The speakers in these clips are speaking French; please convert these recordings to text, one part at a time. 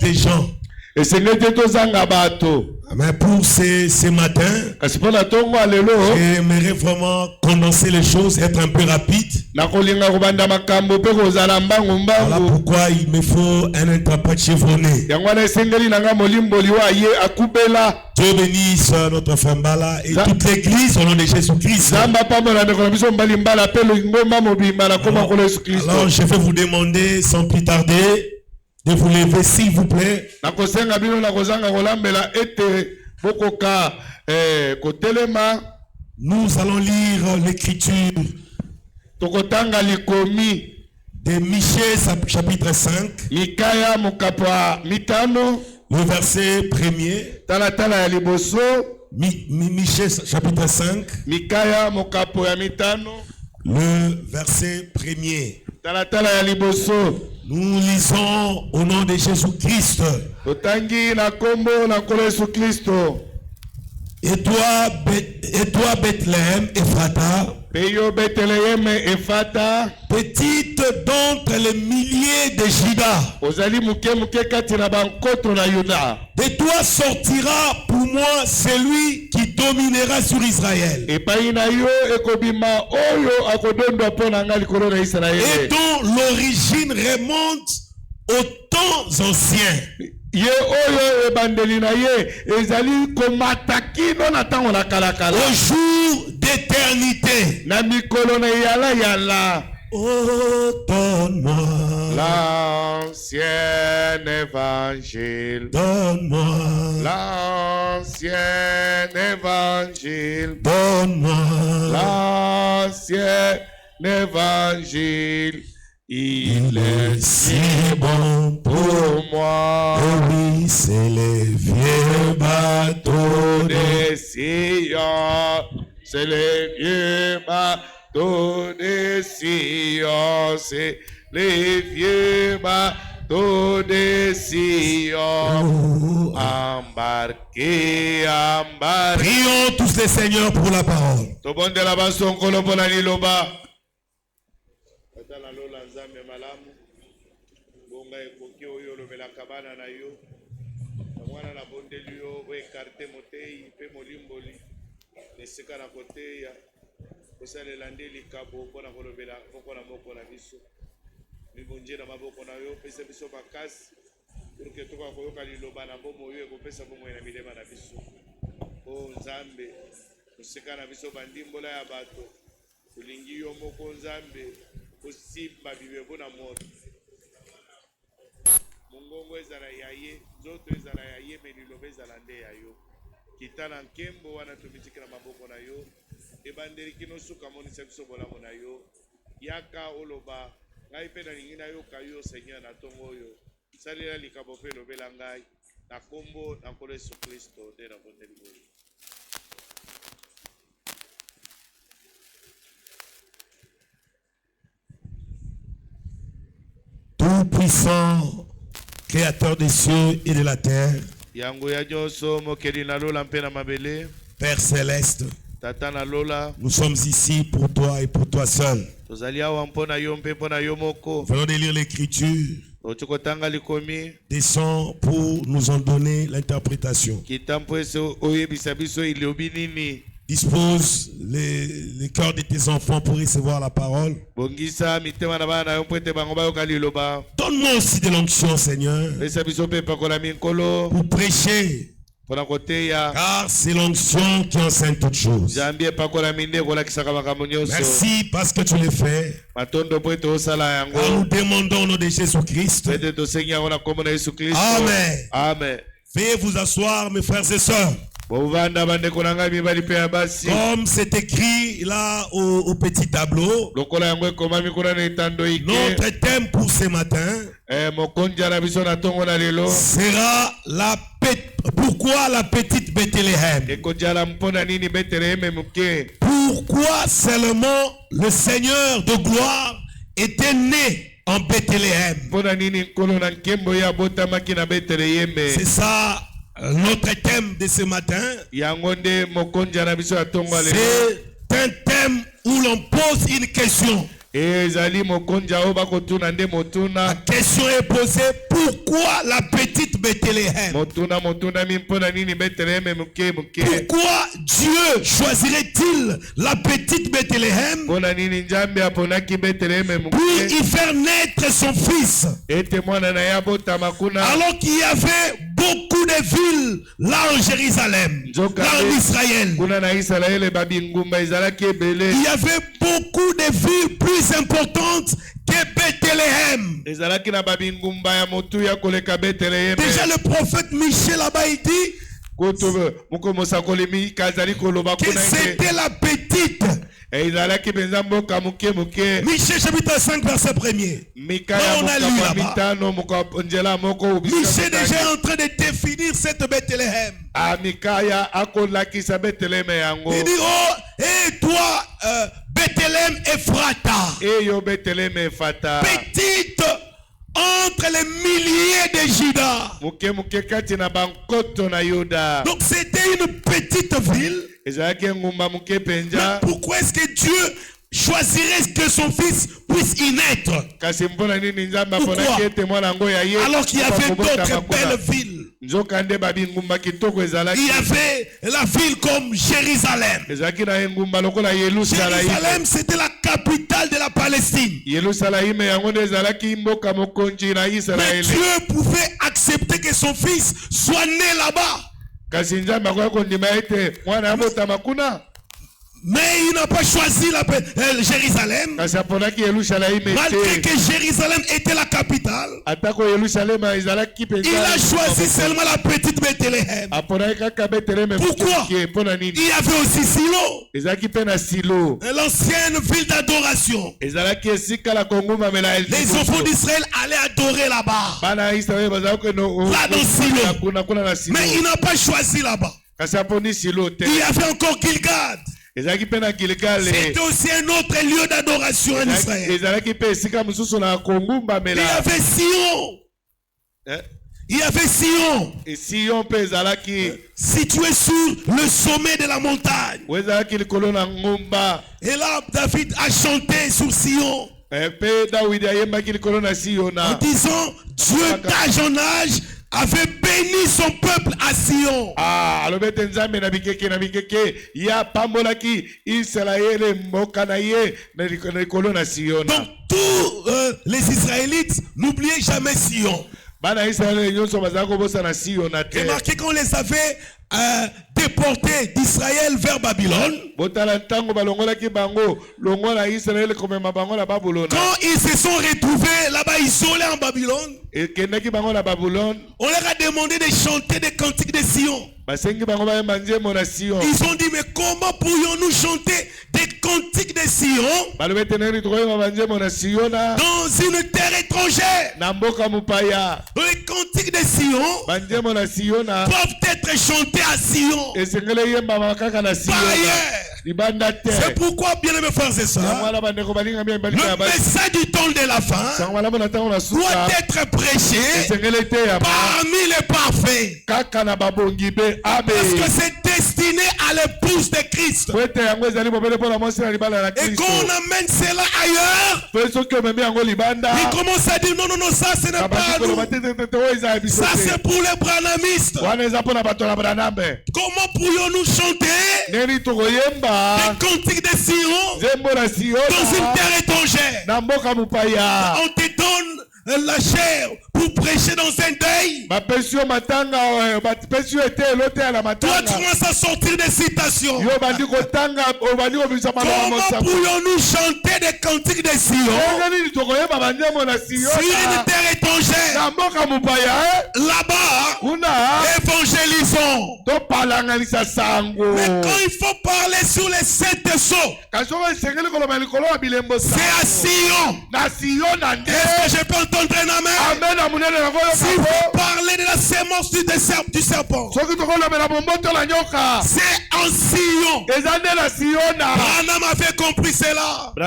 des gens. Et c'est ne tozanga bato. Mais pour ce matin, j'aimerais vraiment condenser les choses, être un peu rapide. Voilà pourquoi il me faut un interprète chevronné. Dieu bénisse notre femme Bala et toute l'église au nom de Jésus-Christ. Alors je vais vous demander sans plus tarder de vous lever s'il vous plaît. Nous allons lire l'écriture de Michée chapitre 5. Le verset 1er. Michée chapitre 5. Le verset 1er. Nous lisons au nom de Jésus-Christ. Et toi, Bethléem, Ephrata, petite d'entre les milliers de Juda, de toi sortira pour moi celui qui dominera sur Israël, et dont l'origine remonte aux temps anciens. Au jour d'éternité. Oh, donne-moi l'ancien évangile. Donne-moi l'ancien évangile. Donne-moi l'ancien évangile. Il est si bon pour moi. Oh oui, c'est les vieux bateaux de Sion. C'est les vieux bateaux de Sion. C'est les vieux bateaux de Sion. Embarquez, embarquez. Prions tous les seigneurs pour la parole. Mungongo ezala yaye, zoto ezala yaye, melilobe ezala nde yayo. Kitana nkembo wana tumitikira maboko na yo. Ebandeli kino suka monisa biso bolamu na yo. Yaka oloba, ngai pe na lingi na yo kayo Seigneur na tongo yo. Salela likabo pe lobela ngai na kombo na nkolo Yesu Kristo nde na bondeli boye. Tout puissant, Créateur des cieux et de la terre, Père céleste, nous sommes ici pour toi et pour toi seul. Venons de lire l'écriture. Descends pour nous en donner l'interprétation. Dispose les cœurs de tes enfants pour recevoir la parole. Donne-moi aussi de l'onction, Seigneur, pour prêcher. Car c'est l'onction qui enseigne toutes choses. Merci parce que tu le fais. Car nous demandons au nom de Jésus-Christ. Amen. Amen. Veuillez vous asseoir, mes frères et sœurs. Comme c'est écrit là au petit tableau, notre thème pour ce matin sera pourquoi la petite Bethléem. Pourquoi seulement le Seigneur de gloire était né en Bethléem. C'est ça notre thème de ce matin. C'est un thème où l'on pose une question. La question est posée, pourquoi la petite Bethléem? Pourquoi Dieu choisirait-il la petite Bethléem puis y faire naître son fils? Alors qu'il y avait beaucoup de villes là en Jérusalem, là en Israël. Il y avait beaucoup de villes plus importantes que Bethléem. Déjà le prophète Michel là-bas il dit que c'était la petite. Michel chapitre 5 verset 1er. On a lu là-bas. Michel déjà est en train de définir cette Bethléem. Il dit, oh, et toi, Bethléem Ephrata. Petite entre les milliers de Juda. Donc c'était une petite ville. Mais pourquoi est-ce que Dieu choisirait que son fils puisse y naître? Pourquoi? Alors qu'il y avait d'autres belles villes. Il y avait la ville comme Jérusalem. Jérusalem, c'était la capitale de la Palestine. Mais Dieu pouvait accepter que son fils soit né là-bas. Mais il n'a pas choisi Jérusalem. Malgré que Jérusalem était la capitale, il a choisi seulement la petite Bethléem. Pourquoi? Il y avait aussi Silo, l'ancienne ville d'adoration. Les enfants d'Israël allaient adorer là-bas. Là dans Silo. Mais il n'a pas choisi là-bas. Il y avait encore Gilgad. C'était aussi un autre lieu d'adoration en Israël. Il y avait Sion. Situé sur le sommet de la montagne. Et là, David a chanté sur Sion. En disant, Dieu d'âge en âge avait béni son peuple à Sion. Donc tous les Israélites n'oubliez jamais Sion. Remarquez qu'on les avait déportés d'Israël vers Babylone. Quand ils se sont retrouvés là-bas isolés en Babylone, on leur a demandé de chanter des cantiques de Sion. Ils ont dit, mais comment pourrions-nous chanter des cantiques de Sion dans une terre étrangère? Les cantiques de Sion peuvent être chantés à Sion. Par ailleurs, c'est pourquoi, bien aimés frères et sœurs, le message du temps de la fin doit être prêché parmi les parfaits. Parce que c'est destiné à l'épouse de Christ. Et qu'on amène cela ailleurs, il commence à dire non, ça ce n'est pas nous. Ça c'est pour les branhamistes. Comment pourrions-nous chanter des cantiques de Sion dans une terre étrangère? On te donne la chair pour prêcher dans un deuil. Toi tu commences à sortir des citations. Comment pourrions-nous chanter des cantiques de Sion sur une terre étrangère? Là-bas, évangélisons. Mais quand il faut parler sur les sept sceaux, c'est à Sion. Est-ce que je peux entendre un amen? Si vous parlez de la sémence du serpent. C'est un sillon. Branham avait compris cela. Et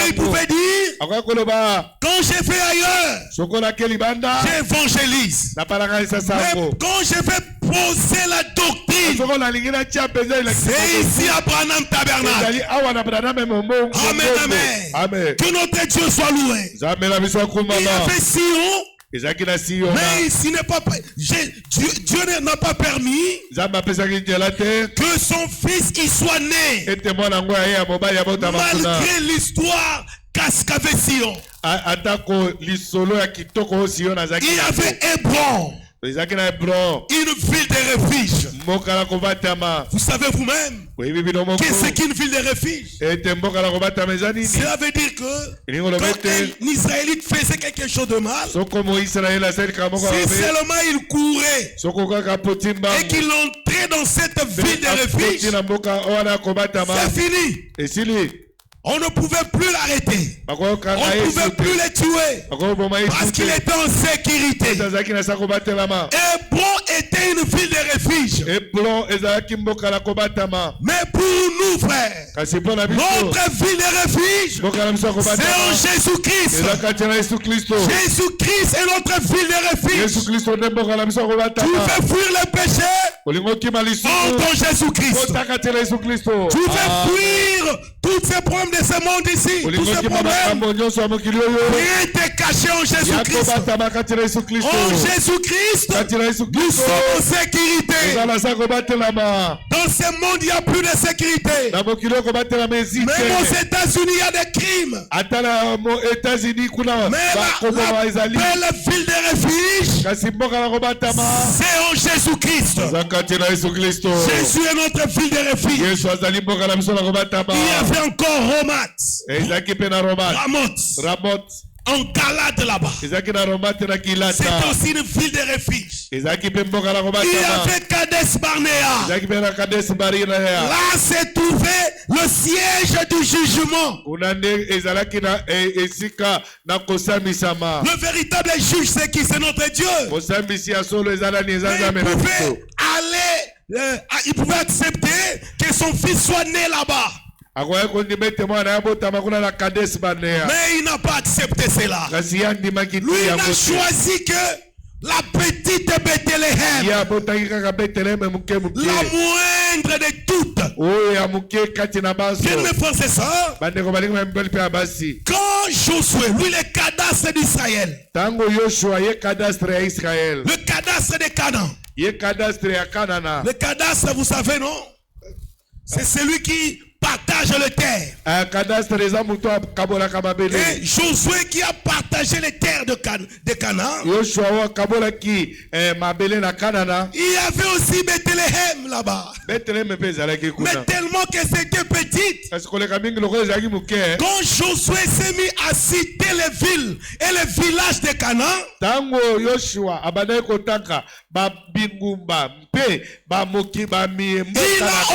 il pouvait dire, quand j'ai fait ailleurs, j'évangélise. Mais quand je vais poser la doctrine, c'est ici à Branham Tabernacle. Amen. Que notre Dieu soit loué. Il a fait sillon. Mais ici n'est pas Dieu n'a pas permis que son fils y soit né. Malgré l'histoire qu'avait Sion. Il y avait Hébron. Une ville de refuge. Vous savez vous-même qu'est-ce qu'une ville de refuge? Cela veut dire que quand un Israélite faisait quelque chose de mal, si seulement il courait et qu'il entrait dans cette ville de refuge, c'est fini. On ne pouvait plus l'arrêter. On ne pouvait plus le tuer. Parce qu'il était en sécurité. Hébron était une ville de refuge. Mais pour nous, frères, notre ville de refuge, c'est en Jésus-Christ. Jésus-Christ est notre ville de refuge. Tu veux fuir le péché? Entre en Jésus-Christ. Tu veux fuir tous ces problèmes de ce monde ici, tous ces problèmes. Rien n'est caché en Jésus-Christ. En Jésus-Christ, nous sommes en sécurité. Dans ce monde, il n'y a plus de sécurité. Même aux États-Unis, il y a des crimes. Mais la belle ville de refuge, c'est en Jésus-Christ. Jésus est notre ville de refuge. Il y avait encore Ramoth. En Galade là-bas. C'était aussi une ville de refuge. Il y avait Kades Barnea. Là se trouvait le siège du jugement. Le véritable juge, c'est qui? C'est notre Dieu. Il pouvait accepter que son fils soit né là-bas. Mais il n'a pas accepté cela. Lui, il a choisi que la petite Bethléem, la moindre de toutes. Bien mes frères et sœurs, quand Josué, lui le cadastre d'Israël, le cadastre de Canaan, le cadastre, vous savez, non? C'est celui qui partage le terre. Et Josué qui a partagé les terres de Canaan. Il y avait aussi Bethléem là-bas. Mais tellement que c'était petite. Quand Josué s'est mis à citer les villes et les villages de Canaan, il a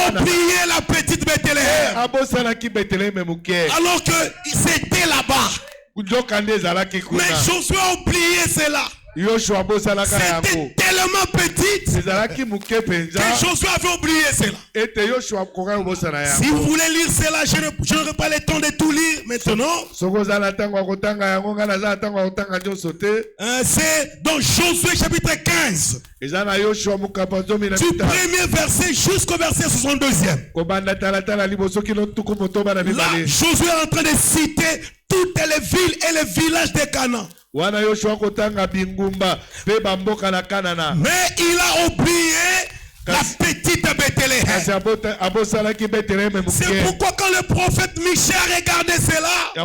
oublié la petite Bethléem. Alors que c'était là-bas. Mais Josué a oublié cela. C'était tellement petite que Josué avait oublié cela. Si vous voulez lire cela, je n'aurai pas le temps de tout lire maintenant. C'est dans Josué chapitre 15. Du premier verset jusqu'au verset 62e. Là, Josué est en train de citer toutes les villes et les villages de Canaan. Mais il a oublié la petite Bethléem. C'est pourquoi quand le prophète Michel regardait cela, il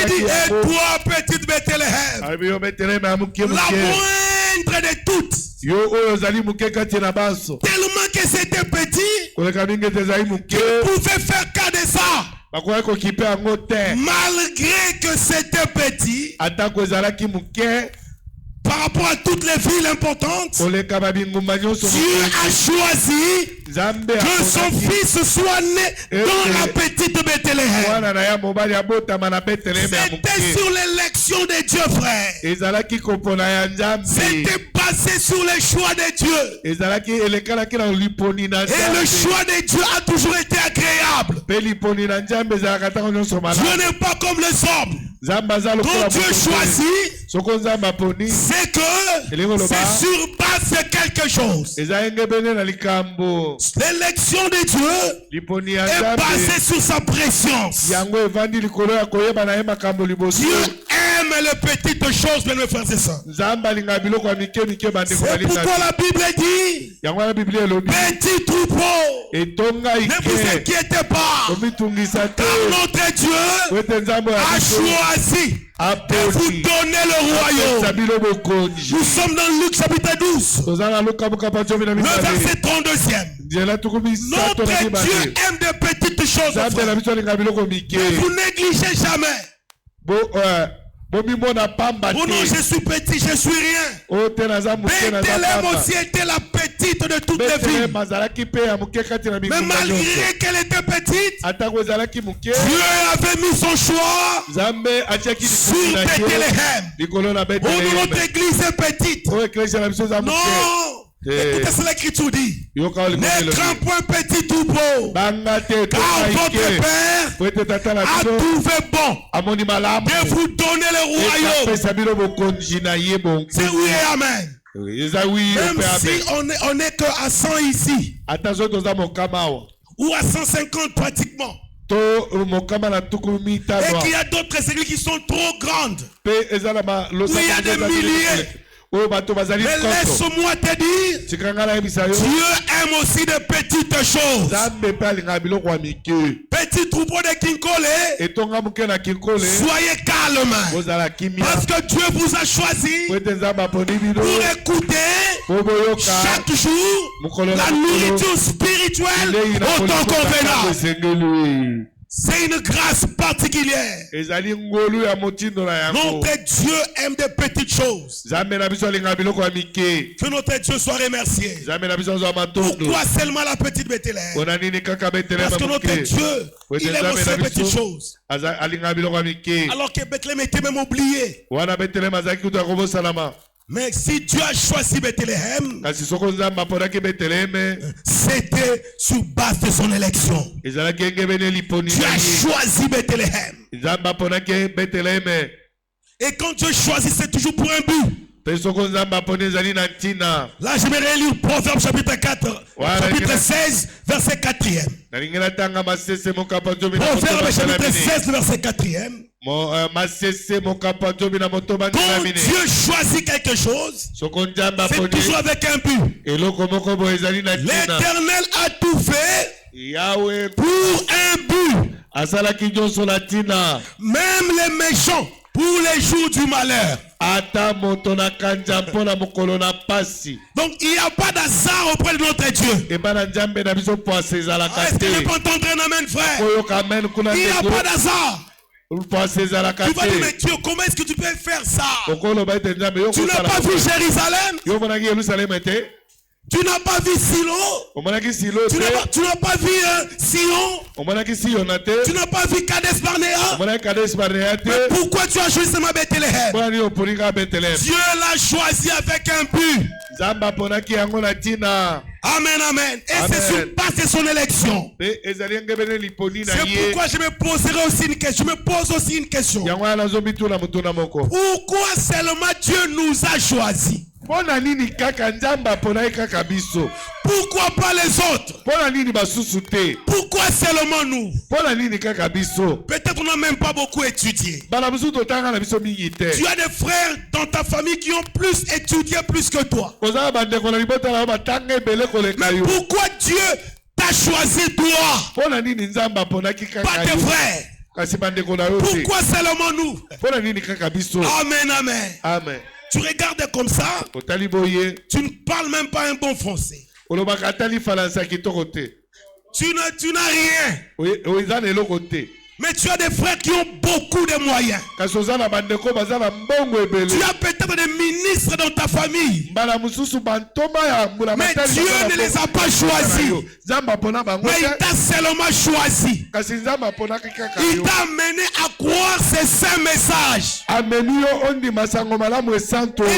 dit: et toi, petite Bethléem, la moindre de toutes. Tellement que c'était petit, qu'il pouvait faire cas de ça. Malgré que c'était petit, par rapport à toutes les villes importantes, Dieu a choisi que son fils soit né dans la petite Bethléem. C'était sur l'élection de Dieu, frère. C'était basé sur le choix de Dieu. Et le choix de Dieu a toujours été agréable. Dieu n'est pas comme les hommes. Quand Dieu choisit, c'est que c'est sur base de quelque chose. L'élection de Dieu est basée sur sa préscience. Dieu aime les petites choses, mes frères et sœurs. C'est pourquoi la Bible dit petit troupeau, ne vous inquiétez pas, car notre Dieu a choisi de vous donner le royaume. Nous sommes dans Luc chapitre 12, le verset 32e. Notre Dieu aime des petites choses. Vous négligez jamais. Oh non, je suis petit, je suis rien. Bethléem aussi était la petite de toutes les villes. Mais malgré qu'elle était petite, Dieu avait mis son choix sur Bethléem. Oh non, notre église est petite. Non. Écoutez ce que l'Écriture dit. Ne crains point petit troupeau, car votre Père a trouvé bon de vous donner le royaume. C'est oui et amen. Même si on est que à 100 ici, ou à 150 pratiquement, et qu'il y a d'autres églises qui sont trop grandes, où il y a des milliers. Mais laisse-moi te dire, Dieu aime aussi de petites choses. Petit troupeau de Kinkole, soyez calme. Parce que Dieu vous a choisi pour écouter chaque jour la nourriture spirituelle au temps convenable. C'est une grâce particulière. Notre Dieu aime des petites choses. Que notre Dieu soit remercié. Pourquoi seulement la petite Bethléem? Parce que notre Dieu, il aime aussi les petites choses. Alors que Bethléem était même oublié. Mais si Dieu a choisi Bethléem, c'était sur base de son élection. Dieu a choisi Bethléem. Et quand Dieu choisit, c'est toujours pour un but. Là, j'aimerais lire Proverbe chapitre 4, chapitre 16, verset 4e. Proverbe chapitre 16, verset 4e. Quand Dieu choisit quelque chose, c'est toujours avec un but. L'Éternel a tout fait pour un but. Même les méchants pour les jours du malheur. Donc il n'y a pas d'hasard auprès de notre Dieu. Est-ce que je peux entendre un amen, frère? Il n'y a pas d'hasard. Tu vas dire, mais Dieu, comment est-ce que tu peux faire ça? Tu n'as pas vu Jérusalem? Tu n'as pas vu Silo? Tu n'as pas vu Sion? Tu n'as pas vu Kades Barnea? Mais pourquoi tu as choisi seulement Bethléem? Dieu l'a choisi avec un but. Amen, amen. Et c'est sur base de son élection. C'est pourquoi je me poserai aussi une question. Je me pose aussi une question. Pourquoi seulement Dieu nous a choisis? Pourquoi pas les autres? Pourquoi seulement nous? Peut-être on n'a même pas beaucoup étudié. Tu as des frères dans ta famille qui ont plus étudié plus que toi. Mais pourquoi Dieu t'a choisi toi? Pas tes frères. Pourquoi seulement nous? Amen, amen. Amen. Tu regardes comme ça, tu ne parles même pas un bon français. Tu n'as rien. Mais tu as des frères qui ont beaucoup de moyens. Tu as peut-être des ministres dans ta famille. Mais Dieu ne les a pas choisis. Mais il t'a seulement choisi. Il t'a amené à croire ces saints messages. Et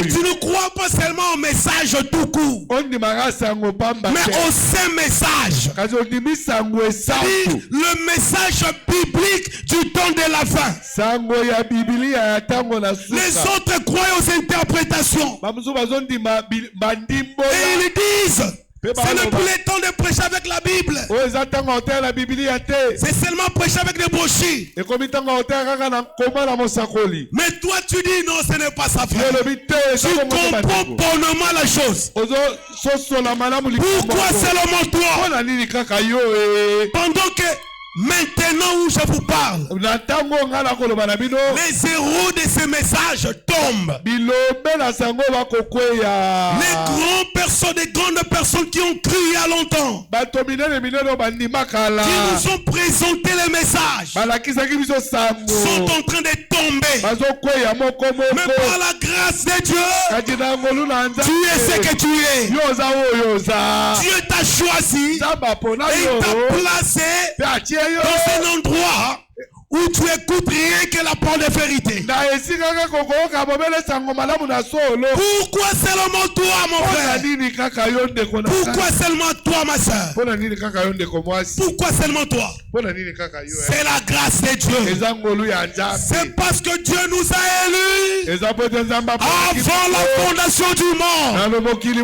tu ne crois pas seulement au message tout court, mais au saint message. Le message biblique du temps de la fin. Les autres croient aux interprétations. Et ils disent, ce n'est plus le temps de prêcher avec la Bible. C'est seulement prêcher avec des brochures. Mais toi tu dis non, ce n'est pas ça, frère. Tu comprends bonnement la chose. Pourquoi seulement toi? Pendant que maintenant où je vous parle, les héros de ce message tombent. Les grandes personnes qui ont cru il y a longtemps, qui nous ont présenté le message, sont en train de tomber. Mais par la grâce de Dieu, tu es ce que tu es. Dieu t'a choisi et il t'a placé dans un endroit où tu écoutes rien que la parole de vérité. Pourquoi seulement toi, mon frère? Pourquoi seulement toi, ma soeur? Pourquoi seulement toi? C'est la grâce de Dieu. C'est parce que Dieu nous a élus avant la fondation du monde. Dieu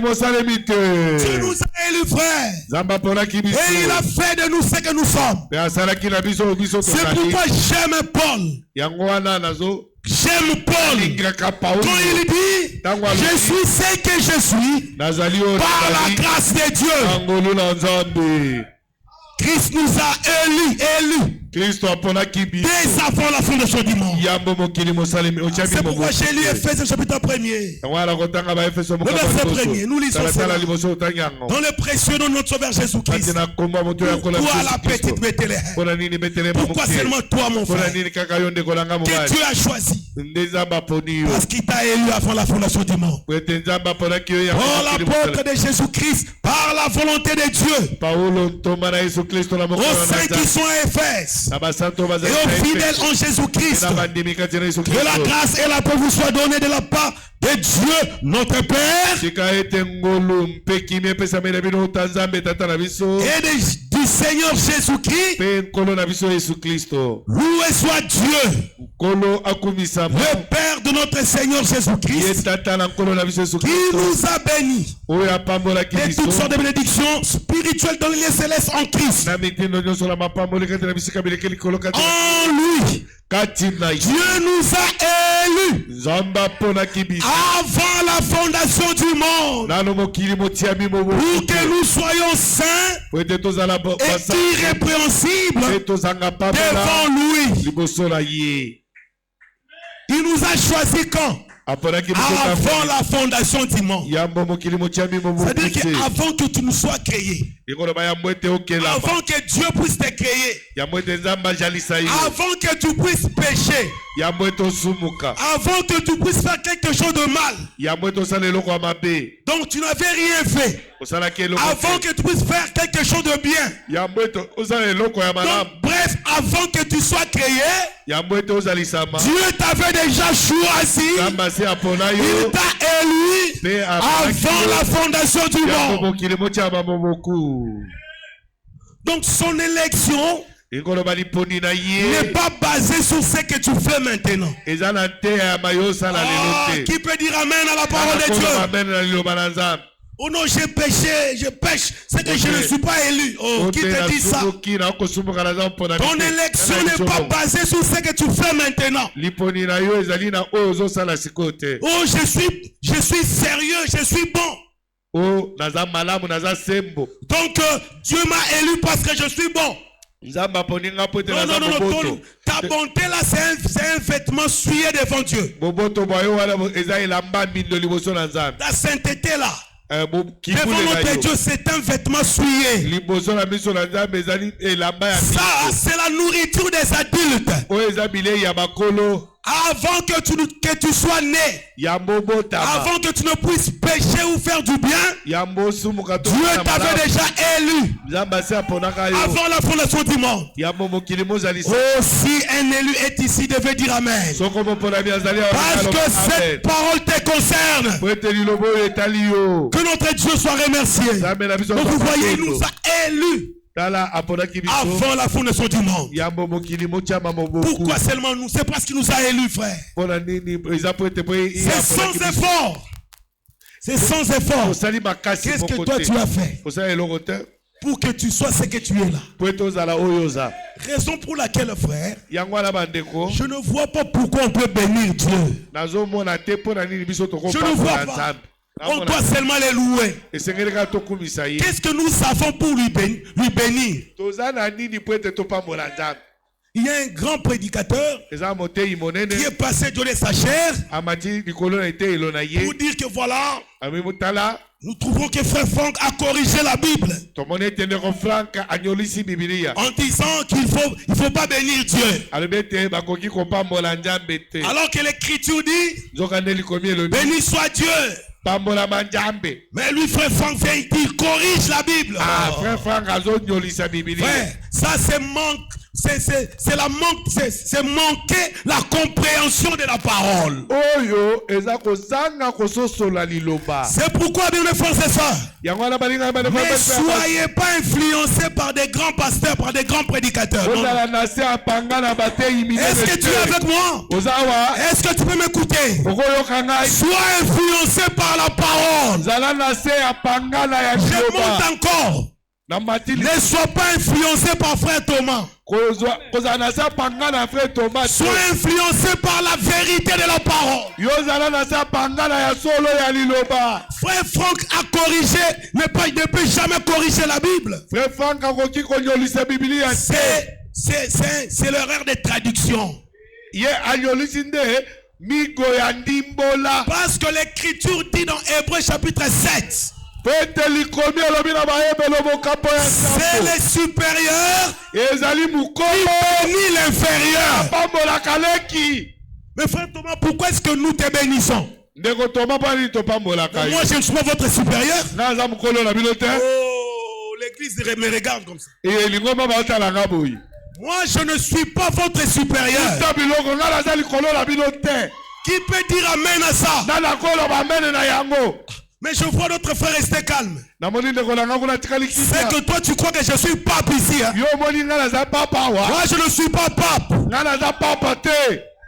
nous a élus, frère. Et il a fait de nous ce que nous sommes. C'est pourquoi j'aime Paul. J'aime Paul. Quand il dit, je suis ce que je suis par la grâce de Dieu. Christ nous a élus. Dès avant la fondation du monde. C'est pourquoi j'ai lu Ephésiens chapitre 1er. Le verset 1er, nous lisons cela. Dans le précieux nom de notre Sauveur Jésus-Christ. Pourquoi la petite Bethléem? Pourquoi seulement toi, mon frère, que Dieu a choisi? Parce qu'il t'a élu avant la fondation du monde. Oh, l'apôtre de Jésus-Christ, par la volonté de Dieu, aux saints qui sont à Éphèse, et aux fidèles en Jésus-Christ, que la grâce et la paix vous soient données de la part de Dieu notre Père et du Seigneur Jésus-Christ. Loué soit Dieu, le Père de notre Seigneur Jésus-Christ, qui nous a bénis de toutes sortes de bénédictions spirituelles dans les lieux célestes en Christ. En lui, Dieu nous a élus avant la fondation du monde, pour que nous soyons saints et irrépréhensibles devant lui. Il nous a choisis quand? Avant la fondation du monde. C'est-à-dire qu'avant que tu nous sois créé, avant que Dieu puisse te créer, avant que tu puisses pécher, avant que tu puisses faire quelque chose de mal, donc tu n'avais rien fait, avant que tu puisses faire quelque chose de bien, donc bref, avant que tu sois créé, Dieu t'avait déjà choisi. Il t'a élu avant la fondation du monde. Donc son élection n'est pas basée sur ce que tu fais maintenant. Qui peut dire amen à la parole de Dieu? Oh non, j'ai péché, je pêche, c'est que je ne suis pas élu. Oh, qui te dit ça? Ton élection n'est pas basée sur ce que tu fais maintenant. Oh, je suis sérieux, je suis bon. Donc, Dieu m'a élu parce que je suis bon. Non, ta bonté là, c'est un vêtement souillé devant Dieu. Ta sainteté là, Devant notre Dieu, c'est un vêtement souillé. Ça, c'est la nourriture des adultes. Avant que tu sois né, avant que tu ne puisses pécher ou faire du bien, Dieu t'avait déjà élu avant la fondation du monde. Oh, si un élu est ici, devait dire Amen. Parce que cette parole te concerne. Que notre Dieu soit remercié. Donc vous voyez, il nous a élus avant la fondation du monde. Pourquoi seulement nous? C'est parce qu'il nous a élus, frère. C'est sans effort. C'est sans effort. Qu'est-ce que toi tu as fait pour que tu sois ce que tu es là? Raison pour laquelle, frère, je ne vois pas pourquoi on peut bénir Dieu. Je ne vois pas. On doit seulement les louer. Qu'est-ce que nous savons pour lui bénir? Il y a un grand prédicateur qui est passé donner sa chair pour dire que voilà, nous trouvons que Frère Franck a corrigé la Bible en disant qu'il ne faut pas bénir Dieu. Alors que l'Écriture dit béni soit Dieu. Mais lui, Frère Franck, il corrige la Bible. Frère, ça c'est manque. C'est manquer la compréhension de la parole. C'est pourquoi, bien mes frères et sœurs, ne soyez pas influencés par des grands pasteurs, par des grands prédicateurs. Est-ce que tu es avec moi? Est-ce que tu peux m'écouter? Sois influencé par la parole. Je monte encore. Ne sois pas influencé par Frère Thomas. Sois influencé par la vérité de la parole. Frère Franck a corrigé, ne peut jamais corriger la Bible. C'est l'erreur de traduction. Parce que l'Écriture dit dans Hébreux chapitre 7, c'est les supérieurs qui bénissent l'inférieur. Mais frère Thomas, pourquoi est-ce que nous te bénissons? Moi je ne suis pas votre supérieur. Oh, l'église me regarde comme ça. Moi je ne suis pas votre supérieur. Qui peut dire amen à ça? Mais je vois notre frère rester calme. C'est que toi tu crois que je suis pape ici. Hein? Moi je ne suis pas pape.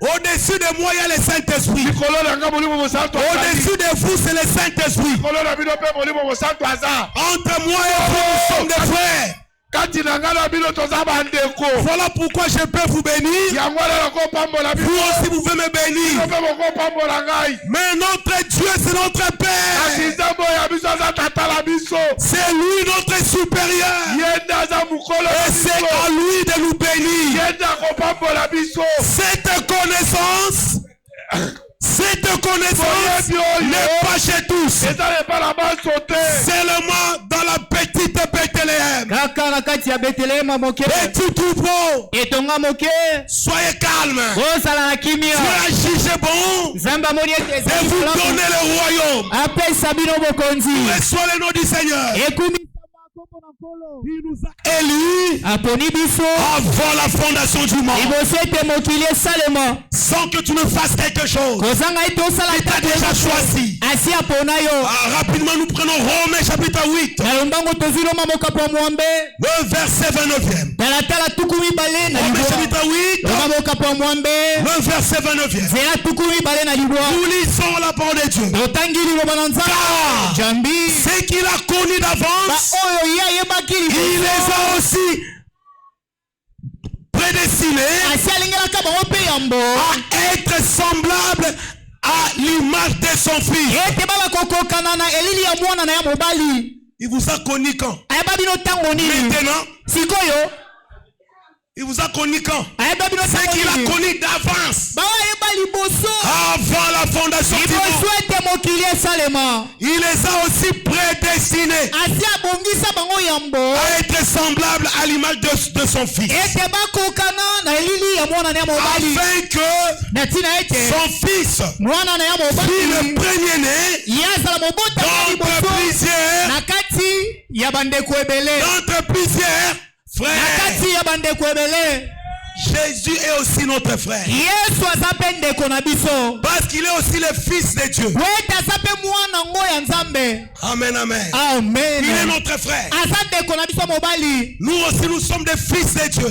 Au-dessus de moi il y a le Saint-Esprit. Au-dessus de vous c'est le Saint-Esprit. Entre moi et vous nous sommes des frères. Voilà pourquoi je peux vous bénir. Vous aussi vous pouvez me bénir. Mais notre Dieu c'est notre Père. C'est lui notre supérieur. Et c'est à lui de nous bénir. Cette connaissance n'est pas chez tous. Seulement dans la petite Bethléem. Petit troupeau. Soyez calme. Dieu a jugé bon et vous donnez le royaume. Reçois le nom du Seigneur. Il nous a élus avant la fondation du monde. Sans que tu ne fasses quelque chose. Il t'a déjà choisi. Rapidement nous prenons Romains chapitre 8. Le verset 29e. Romains chapitre 8. Le verset 29e. Nous lisons la parole de Dieu. Car ce qu'il a connu d'avance, il les a aussi prédestinés à être semblables à l'image de son fils. Il vous a connu quand? Maintenant. Il vous a connu quand? C'est qu'il a connu d'avance. Avant la fondation du monde. Il les a aussi prédestinés prédestiné à être semblable à l'image de son fils. Afin que son fils fût le premier-né d'entre plusieurs frères. Jésus est aussi notre frère. Parce qu'il est aussi le fils de Dieu. Amen, amen. Il est notre frère. Nous aussi, nous sommes des fils de Dieu.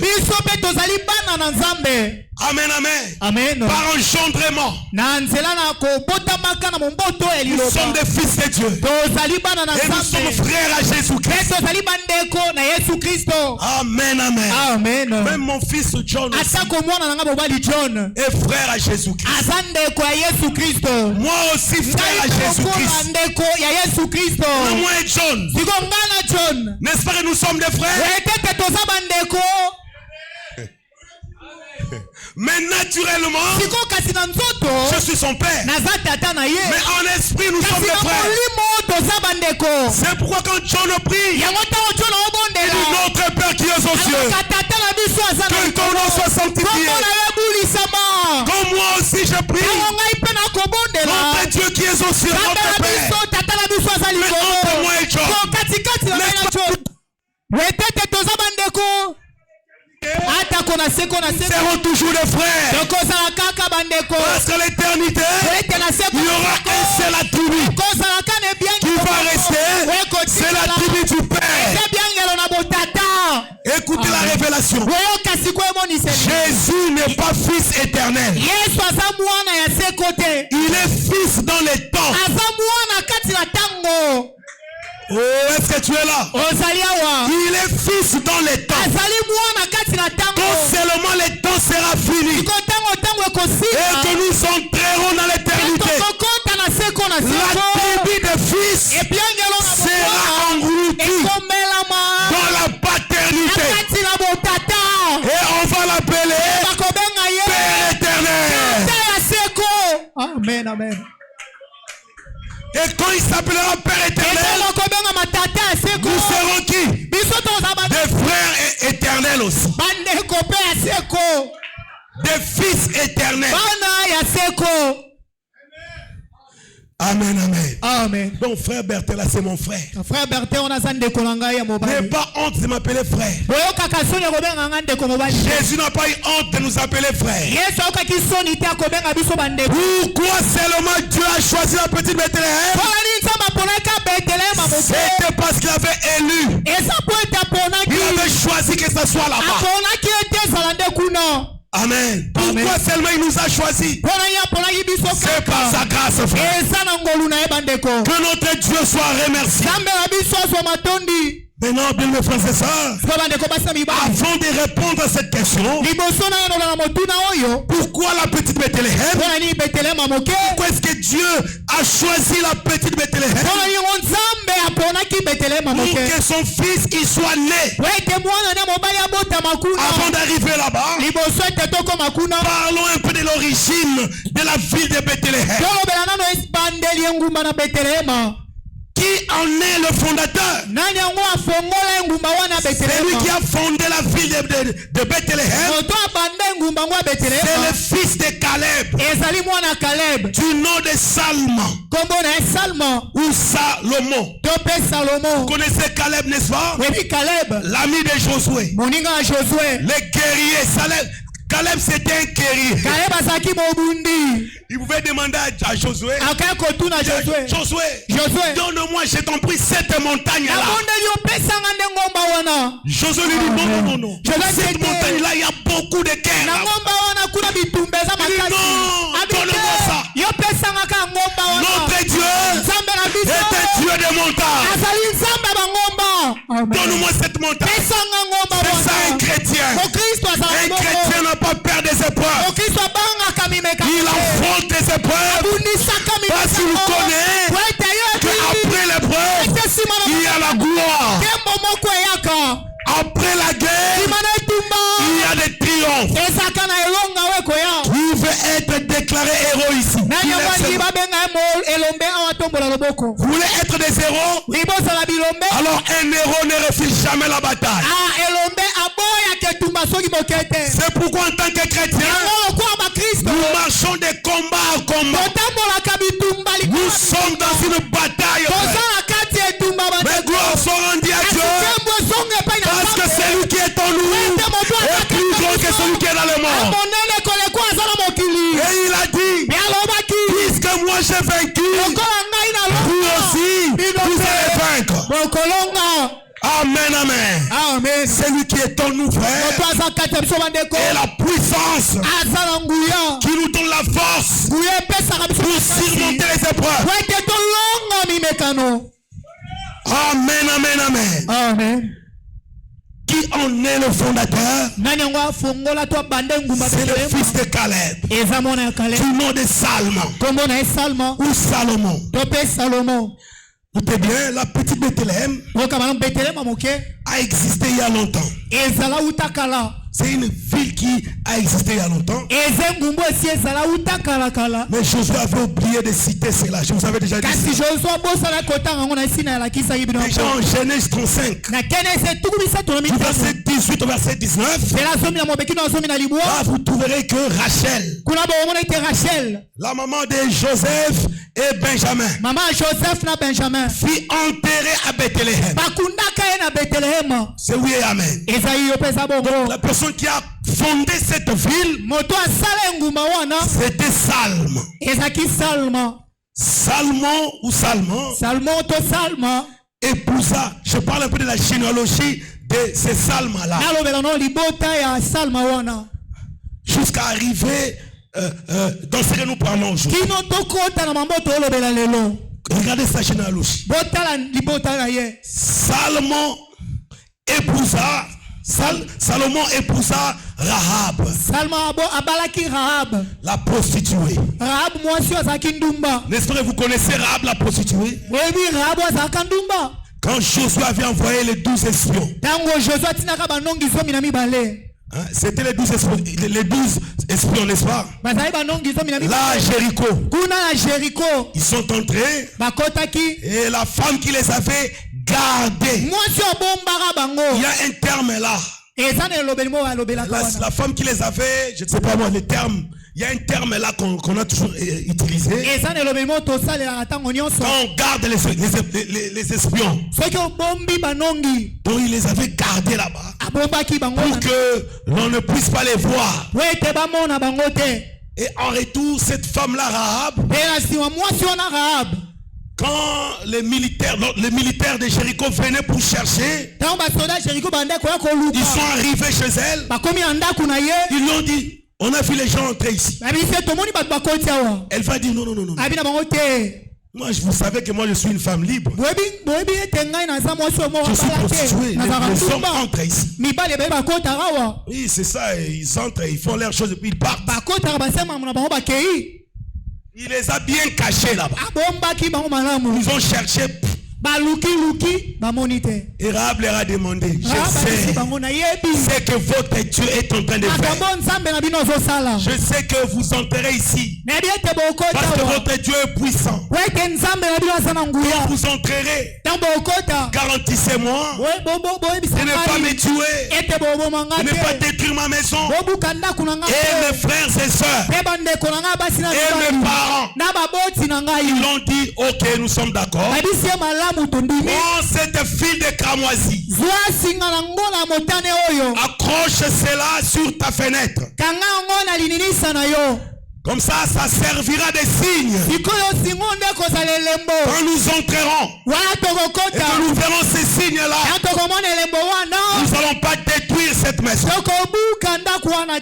Amen, amen. Par engendrement. Nous sommes des fils de Dieu. Et nous sommes frères à Jésus-Christ. Amen, amen. Même mon fils John est frère à Jésus-Christ. Moi aussi frère à Jésus-Christ. Moi et John. N'est-ce pas que nous sommes des frères? Mais naturellement, je suis son père. Mais en esprit, nous sommes des frères. C'est pourquoi quand John prie, il dit notre Père qui est aux cieux, que ton nom soit sanctifié. Comme moi aussi je prie, notre Dieu qui est aux cieux, notre Père. Mais entre moi et John, seront toujours des frères. Parce qu'à l'éternité, il y aura un seul attribut qui va rester. C'est l'attribut du Père. Écoutez la révélation. Jésus n'est pas fils éternel. Il est fils dans les temps. Oh, est-ce que tu es là? Il est fils dans les temps. Quand seulement les temps sera fini et que nous entrerons dans l'éternité, l'attribut de fils sera englouti dans la paternité. Et on va l'appeler Père éternel. Amen. Et quand il s'appellera Père éternel, nous serons qui? Des frères éternels aussi. Des fils éternels. Amen, amen. Donc frère Berthe, là c'est mon frère. N'aie pas honte de m'appeler frère. Jésus n'a pas eu honte de nous appeler frère. Pourquoi seulement Dieu a choisi la petite Bethléem? C'était parce qu'il avait élu. Il avait choisi que ça soit là-bas. Amen. Pourquoi seulement il nous a choisi? C'est par sa grâce, frère. Que notre Dieu soit remercié. Maintenant, bien mes frères et sœurs, avant de répondre à cette question, pourquoi la petite Bethléem? Pourquoi est-ce que Dieu a choisi la petite Bethléem? Pour que son fils il soit né. Avant d'arriver là-bas, parlons un peu de l'origine de la ville de Bethléem. Qui en est le fondateur? C'est lui qui a fondé la ville de Bethléem. C'est le fils de Caleb. Du nom de Salmon. Ou Salomon. Vous connaissez Caleb, n'est-ce pas? L'ami de Josué. Le guerrier. Caleb c'était un guerrier. Il pouvait demander à Josué, Josué, donne-moi, je t'en prie, cette montagne-là. Josué lui dit non. Cette montagne-là, il y a beaucoup de guerres. Il dit non, donne-moi ça. Notre Dieu est un Dieu de montagne. Donne-moi cette montagne. C'est ça un chrétien. Un chrétien n'a pas peur des épreuves. Il affronte des épreuves parce qu'il connaît qu'après l'épreuve, il y a la gloire. Après la guerre, il y a des triomphes. Qui veut être déclaré héros ici? Vous voulez être des héros? Alors un héros ne refuse jamais la bataille. C'est pourquoi en tant que chrétien, nous marchons de combat en combat. Nous sommes dans une bataille. Mais gloire soit rendue à Dieu. Parce que celui qui est en nous est plus grand que celui qui est dans le monde. Et il a dit, puisque moi j'ai vaincu, vous aussi, vous allez vaincre. Amen, amen. Amen. Celui qui est en nous, frère, et la puissance qui nous donne la force pour surmonter les épreuves. Amen, amen, amen. Amen. Qui en est le fondateur? C'est le fils de Caleb. Du nom de Salmon. Ou Salomon. Écoutez bien, la petite Bethléem a existé il y a longtemps. C'est une ville qui a existé il y a longtemps. Mais Josué avait oublié de citer cela. Je vous avais déjà dit ça. Déjà en Genèse 35, du verset 18 au verset 19, là vous trouverez que Rachel, la maman de Joseph et Benjamin, fut enterrée à Bethléem. C'est oui et amen. Donc, la personne qui a fondé cette ville, c'était Salmon ou Salmon épousa. Je parle un peu de la généalogie de ces Salma-là. Jusqu'à arriver dans ce que nous parlons aujourd'hui. Regardez sa généalogie. Salomon épousa Rahab, la prostituée. N'est-ce pas que vous connaissez Rahab, la prostituée? Quand Josué avait envoyé les 12 espions, hein, c'était les 12 espions, n'est-ce pas? Là à Jéricho, ils sont entrés et la femme qui les avait gardés, il y a un terme là. La femme qui les avait, je ne sais pas moi, le terme, il y a un terme là qu'on a toujours utilisé. Quand on garde les espions, donc il les avait gardés là-bas pour que l'on ne puisse pas les voir. Et en retour, cette femme-là, Rahab, quand les militaires de Jéricho venaient pour chercher, ils sont arrivés chez elle. Ils lui ont dit, on a vu les gens entrer ici. Elle va dire non. Moi, vous savez que moi je suis une femme libre. Je suis prostituée. Les hommes entrent ici. Oui, c'est ça. Ils entrent, ils font leurs choses et puis ils partent. Il les a bien cachés là-bas. Ils ont cherché. Et Rahab leur a demandé, je sais ce que votre Dieu est en train de faire. Je sais que vous entrerez ici parce que votre Dieu est puissant. Quand vous entrerez, garantissez-moi de ne pas me tuer, de ne pas détruire ma maison et mes frères et sœurs et mes parents. Ils ont dit, ok, nous sommes d'accord. Prends cette file de cramoisi, accroche cela sur ta fenêtre. Comme ça servira de signe. Quand nous entrerons et que nous verrons ces signes-là, nous n'allons pas détruire cette maison.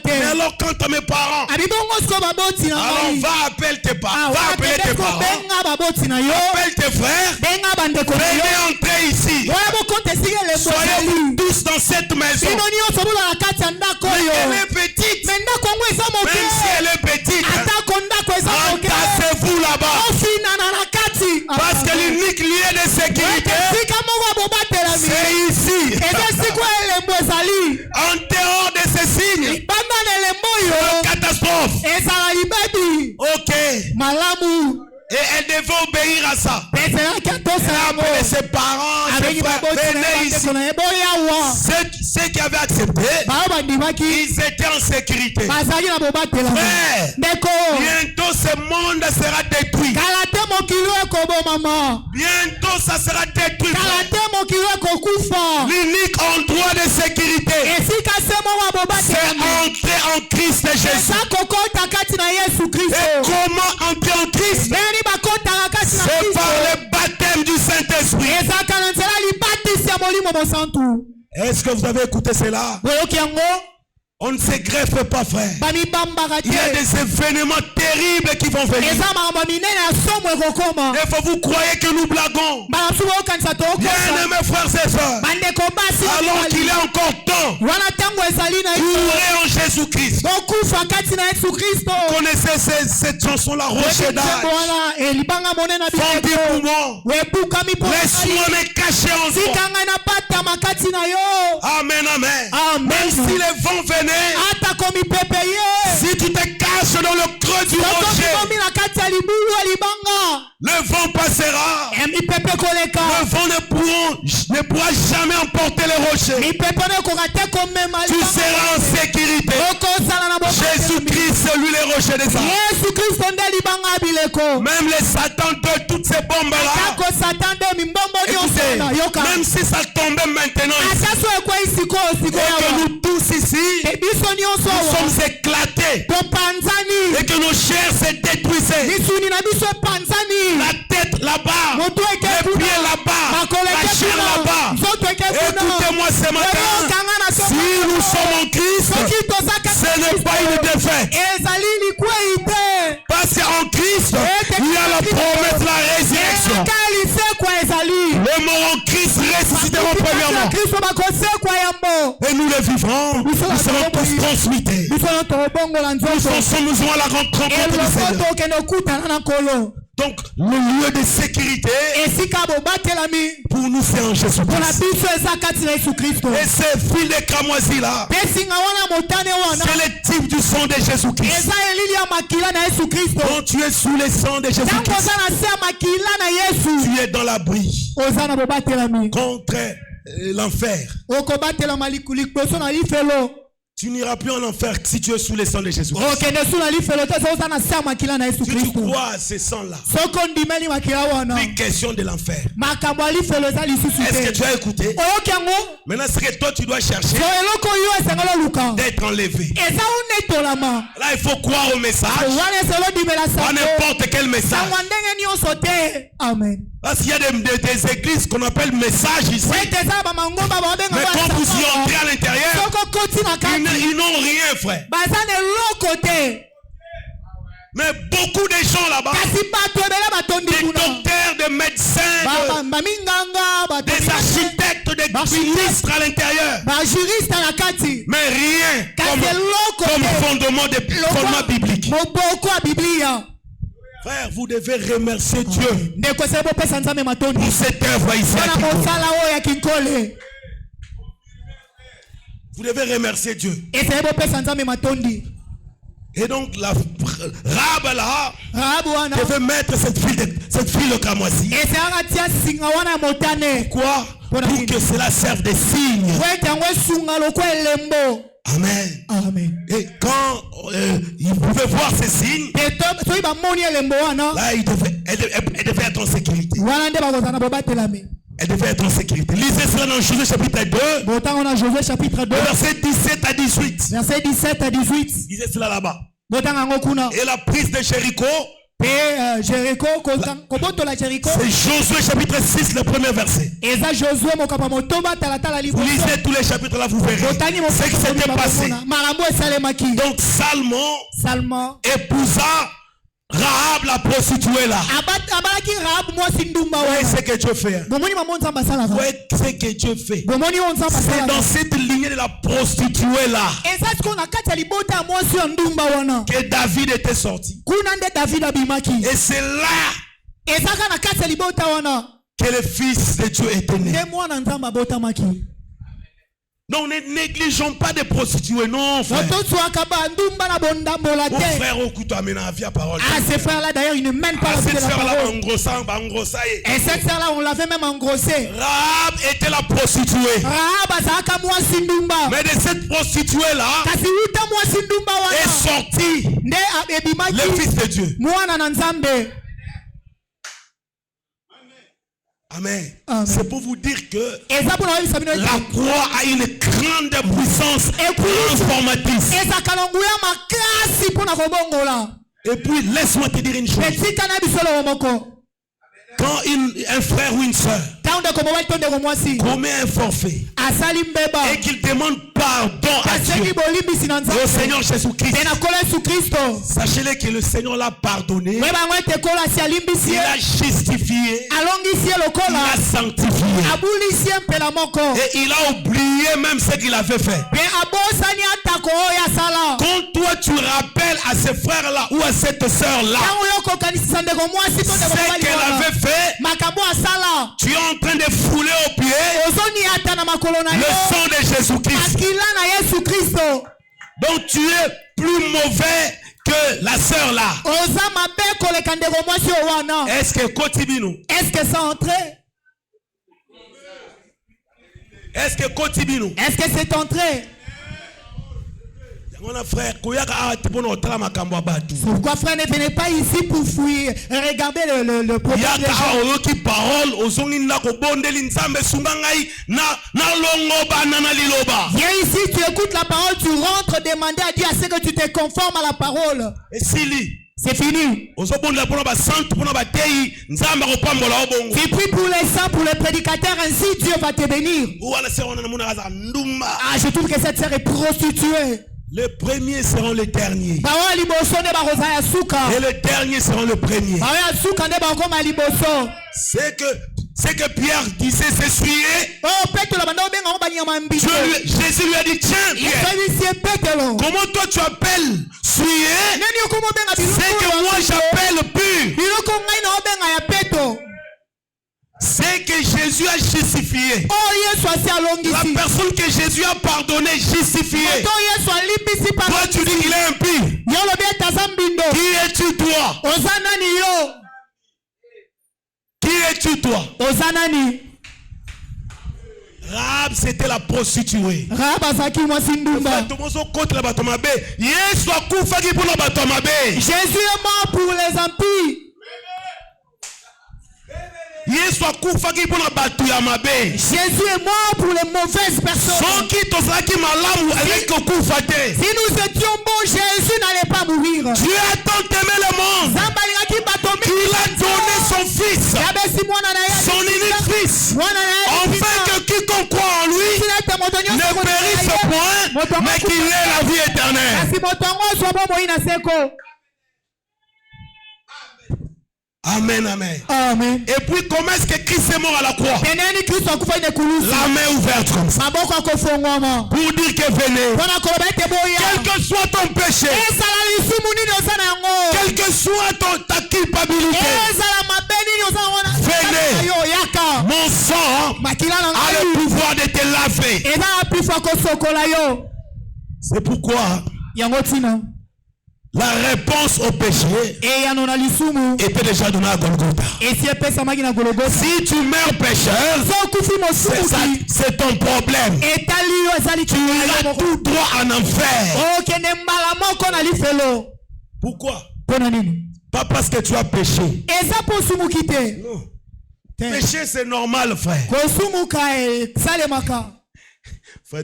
Mais alors quant à mes parents, alors va appeler tes parents, appelle tes frères, venez entrer ici. Soyez-vous tous dans cette maison. Elle est petite, même si elle est petite, entassez-vous là-bas. Parce que l'unique lien de sécurité, c'est ici. En dehors de ces signes, c'est une catastrophe. Ok. Et Et elle devait obéir à ça. Elle a appelé ses parents, ses frères, venez ici. Ceux qui avaient accepté, ils étaient en sécurité. Frère, bientôt ce monde sera détruit. Bientôt ça sera détruit. L'unique endroit de sécurité, c'est entrer en Christ Jésus. Et comment entrer en Christ? C'est par le baptême du Saint-Esprit. Est-ce que vous avez écouté cela? On ne se greffe pas, frère. Il y a des événements terribles qui vont venir. Et vous croyez que nous blaguons? Bien-aimés frères et sœurs, alors qu'il est encore temps, mourrez en Jésus-Christ. Vous connaissez cette chanson-là, Rocher d'âge. Fondé poumon. Laisse-moi me cacher en toi. Amen, amen. Même si les vents venaient, si tu te caches dans le creux du rocher, le vent passera. Le vent ne pourra jamais emporter les rochers. Tu seras en sécurité. Jésus-Christ, c'est lui le rocher des âmes. Même les Satan de toutes ces bombes-là, écoutez, même si ça tombait maintenant ici, et que nous tous ici, nous sommes éclatés, et que nos chairs se détruisaient, la tête là-bas, les pieds là-bas, la chair là-bas. Écoutez-moi ce matin, si nous sommes en Christ, ce n'est pas une défaite. Parce qu'en Christ, il y a la promesse de la résurrection. Les morts en Christ ressusciteront premièrement. Et nous les vivrons. Nous serons tous transmutés. Nous aurons la rencontre du Seigneur. Donc, le lieu de sécurité, pour nous, c'est en Jésus-Christ. Et ces fils de cramoisis-là, c'est le type du sang de Jésus-Christ. Quand tu es sous le sang de Jésus-Christ, tu es dans l'abri contre l'enfer. Tu n'iras plus en enfer si tu es sous le sang de Jésus. Si tu crois à ce sang-là, plus question de l'enfer. Est-ce que tu as écouté? Maintenant, c'est que toi tu dois chercher d'être enlevé. Là, il faut croire au message. Pas n'importe quel message. Amen. Parce qu'il y a des églises qu'on appelle messages ici. Mais quand vous y entrez à l'intérieur, ils n'ont rien, frère. Mais beaucoup de gens là-bas, des docteurs, des médecins, des architectes, des ministres à l'intérieur. Mais rien comme fondement biblique. Frère, vous devez remercier Dieu pour cette œuvre ici. Vous devez remercier Dieu. Et donc la Rahab là devait mettre cette fille de cramoisi. Pourquoi? Pour que cela serve de signe. Amen. Amen. Et quand il pouvait voir ces signes, là elle devait être en sécurité. Elle devait être en sécurité. Lisez cela dans Josué chapitre 2. Verset 17 à 18. Verset 17 à 18. Lisez cela là-bas. Et la prise de Jéricho. C'est Josué chapitre 6, le premier verset. Vous lisez tous les chapitres là, vous verrez ce qui s'était passé. Donc Salmon épousa Rahab la prostituée là. Voyez ce que Dieu fait. Voyez ce que Dieu fait. C'est dans cette lignée de la prostituée là que David était sorti. Et c'est là que le Fils de Dieu était né. Donc ne négligeons pas des prostituées, non frère. Mon frère au couteau amène à la parole. Ah, ces frères-là d'ailleurs ils ne mènent pas la parole. Et cette sœur-là on l'avait même engrossée. Rahab était la prostituée. Mais de cette prostituée-là est sorti le Fils de Dieu. Amen. C'est pour vous dire que la croix a une grande puissance transformatrice. Et puis laisse-moi te dire une chose. Quand un frère ou une soeur commet un forfait et qu'il demande pardon à Dieu, au Seigneur Jésus-Christ, sachez-le que le Seigneur l'a pardonné, il a justifié, il a sanctifié et il a oublié même ce qu'il avait fait. Quand toi tu rappelles à ce frère-là ou à cette sœur-là ce qu'elle avait fait, tu es en train de fouler au pied le sang de Jésus-Christ. Donc tu es plus mauvais que la sœur là. Est-ce que Kotibino? Est-ce que ça entrait? Est-ce que Kotibino? Est-ce que c'est entré? Pourquoi frère ne venez pas ici pour fouiller et regarder le problème des gens? Viens ici, tu écoutes la parole, tu rentres demander à Dieu à ce que tu te conformes à la parole. C'est fini. Tu pries pour les saints, pour les prédicateurs, ainsi Dieu va te bénir. Ah, je trouve que cette sœur est prostituée. Les premiers seront les derniers. Et les derniers seront les premiers. C'est que Pierre disait s'essuyer. Jésus lui a dit tiens Pierre, comment toi tu appelles suyer c'est que moi j'appelle pur. C'est que Jésus a justifié. La personne que Jésus a pardonné, justifié. Toi tu dis qu'il est impie. Qui es-tu toi? Qui es-tu toi? Rahab c'était la prostituée. Jésus est mort pour les impies. Jésus est mort pour les mauvaises personnes. Si nous étions bons, Jésus n'allait pas mourir. Dieu a tant aimé le monde qu'il a donné son fils, son unique fils, afin que quiconque croit en lui ne périsse point, mais qu'il ait la vie éternelle. Amen, amen. Amen. Et puis comment est-ce que Christ est mort à la croix? La main ouverte comme ça. Pour dire que venez. Quel que soit ton péché, quelle que soit ta culpabilité, venez. Mon sang a le pouvoir de te laver. C'est pourquoi la réponse au péché était déjà donnée à Golgotha. Si tu meurs pécheur, c'est ton problème. Tu iras tout droit en enfer. Pourquoi? Pas parce que tu as péché. Non. Péché c'est normal, frère. Frère,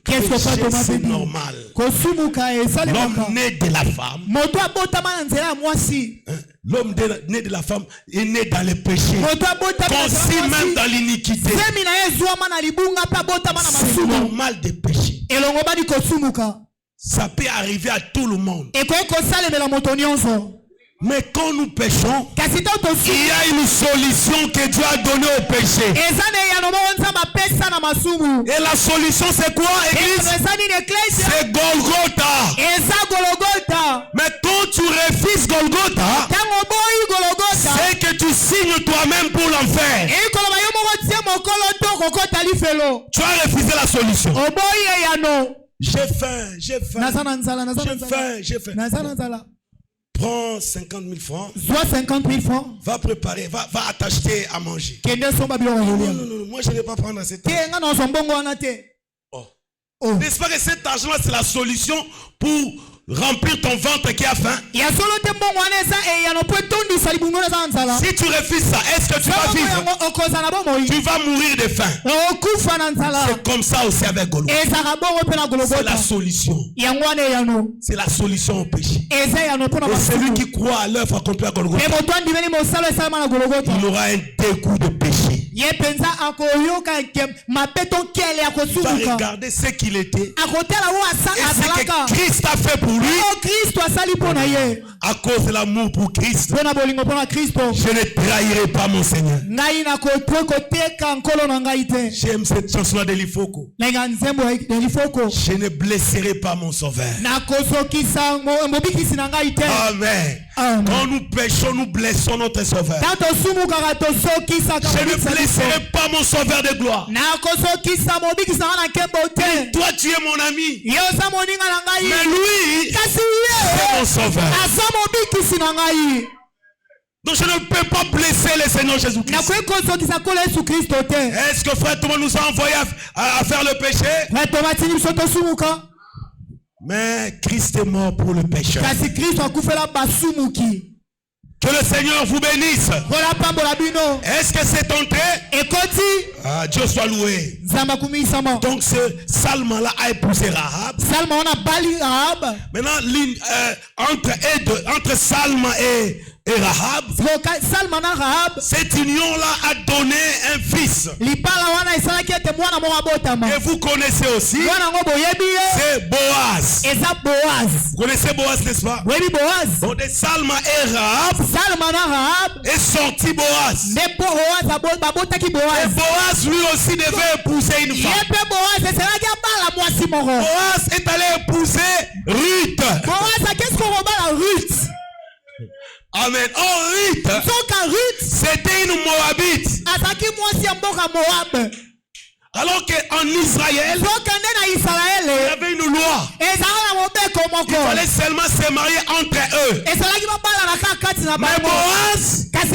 qu'est-ce que c'est normal. L'homme né de la femme, l'homme né de la femme est né dans le péché, conçu même dans l'iniquité. C'est normal de pécher. Ça peut arriver à tout le monde. Mais quand nous péchons, il y a une solution que Dieu a donnée au péché. Et la solution c'est quoi, Église? C'est Golgotha. Mais quand tu refuses Golgotha, c'est que tu signes toi-même pour l'enfer. Tu as refusé la solution. J'ai faim. Prends 50 000 francs. 50 000 francs. Va préparer, va t'acheter à manger. Non, moi je ne vais pas prendre cet argent. N'est-ce pas que cet argent-là, c'est la solution pour remplir ton ventre qui a faim? Si tu refuses ça, est-ce que tu vas vivre? Tu vas mourir de faim. C'est comme ça aussi avec Golgotha. C'est la solution. C'est la solution au péché. Et celui qui croit à l'œuvre accomplie à Golgotha, il aura un dégoût de péché. Il va regarder ce qu'il était et ce que Christ a fait pour lui. À cause de l'amour pour Christ, je ne trahirai pas mon Seigneur. J'aime cette chanson de Lifoko. Je ne blesserai pas mon Sauveur. Amen. Quand nous péchons, nous blessons notre Sauveur. Je ne blesserai pas mon Sauveur de gloire. Toi, tu es mon ami. Mais lui, c'est mon Sauveur. Donc je ne peux pas blesser le Seigneur Jésus-Christ. Est-ce que frère Thomas nous a envoyé à faire le péché? Mais Christ est mort pour le péché. Que le Seigneur vous bénisse. Est-ce que c'est tenté? Dieu soit loué. Donc ce Salman-là a épousé Rahab. Maintenant, entre Salman et Rahab, cette union-là a donné un fils. Et vous connaissez aussi, c'est Boaz. Vous connaissez Boaz, n'est-ce pas? Donc de Salman et Rahab est sorti Boaz. Et Boaz lui aussi devait épouser une femme. Boaz est allé épouser Ruth. Amen. Oh, Ruth, c'était une Moabite. Alors qu'en Israël, il y avait une loi. Il fallait seulement se marier entre eux. Mais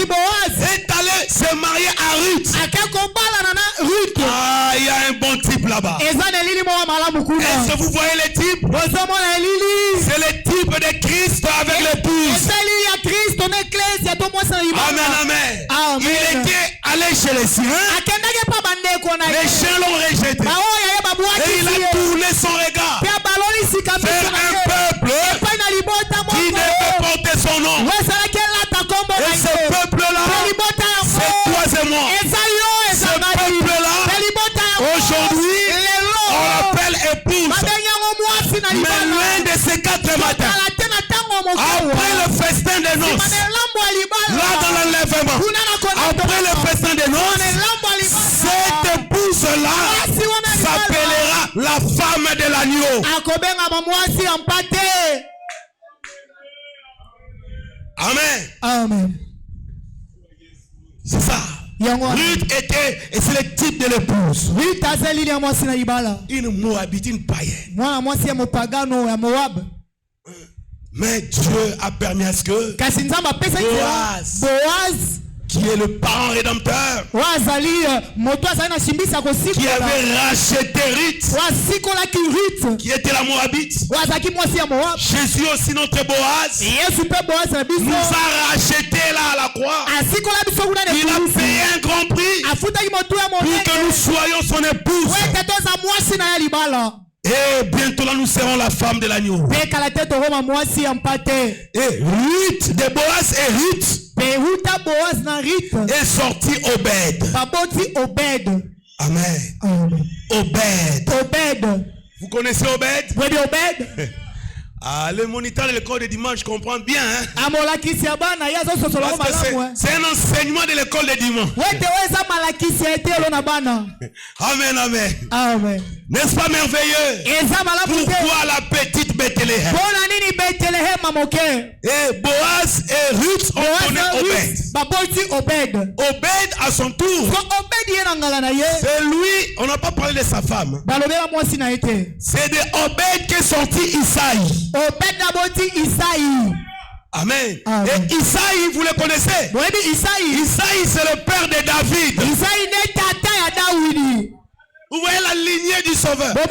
Boaz est allé se marier à Ruth. Il y a un bon type là-bas. Est-ce que vous voyez le type? C'est le type de Christ avec l'épouse. Amen. Il était allé chez les siens. Les chiens l'ont rejeté. Et il a tourné son regard vers un peuple qui devait porter son nom. Et ce peuple-là, c'est toi et moi. Ce peuple-là, aujourd'hui, on l'appelle épouse. Mais l'un de ces 4 matins, après le festin des noces, là dans l'enlèvement, après le festin des noces, cette épouse-là s'appellera la femme de l'agneau. Amen. C'est ça. Ruth était, et c'est le type de l'épouse. Une Moabite, une païenne. Mais Dieu a permis à ce que Boaz, qui est le parent rédempteur, qui avait racheté Ruth, qui était la Moabite. Jésus aussi, notre Boaz, nous a racheté là à la croix. Il a payé un grand prix pour que nous soyons son épouse. Et bientôt là nous serons la femme de l'agneau. Et Ruth de Boaz et Ruth est sorti Obed. Amen. Obed. Vous connaissez Obed? Le moniteur de l'école de dimanche comprend bien. C'est un enseignement de l'école de dimanche. Amen. N'est-ce pas merveilleux? Pourquoi la petite Bethléem? Et Boaz et Ruth ont donné Obed. Obed à son tour. C'est lui, on n'a pas parlé de sa femme. C'est de Obed qu'est sorti Isaïe. Amen. Et Isaïe, vous le connaissez? Isaïe, c'est le père de David. Vous voyez la lignée du Sauveur. Et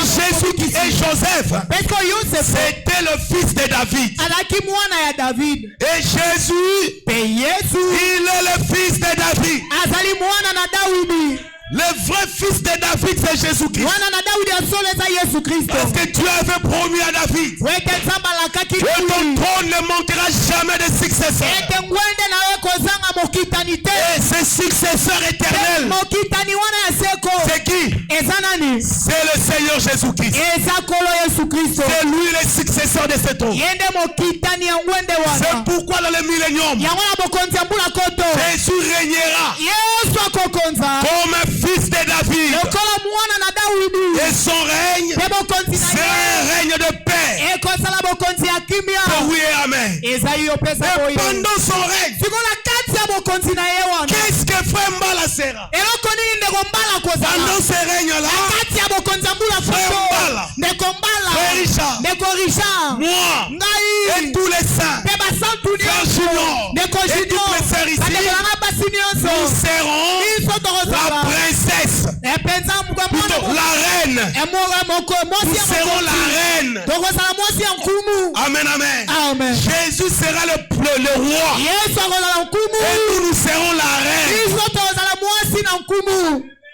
Jésus qui est Joseph, c'était le fils de David. Et Jésus, il est le fils de David. Le vrai fils de David, c'est Jésus-Christ. Parce que Dieu avait promis à David que ton trône ne manquera jamais de successeurs. Et ce successeur éternel, c'est qui? C'est le Seigneur Jésus-Christ. C'est lui le successeur de ce trône. C'est pourquoi dans le millénium, Jésus régnera comme fils de David. Et son règne, c'est un règne de paix. Oui et amen. Et pendant son règne, qu'est-ce que frère Mbala sera? Pendant ce règne-là, frère Mbala, frère Richard, moi et tous les saints, frère Junior et toutes les sœurs ici, nous serons la princesse, plutôt la reine. Nous serons la reine. Amen, amen. Jésus sera le roi. Et nous serons la reine.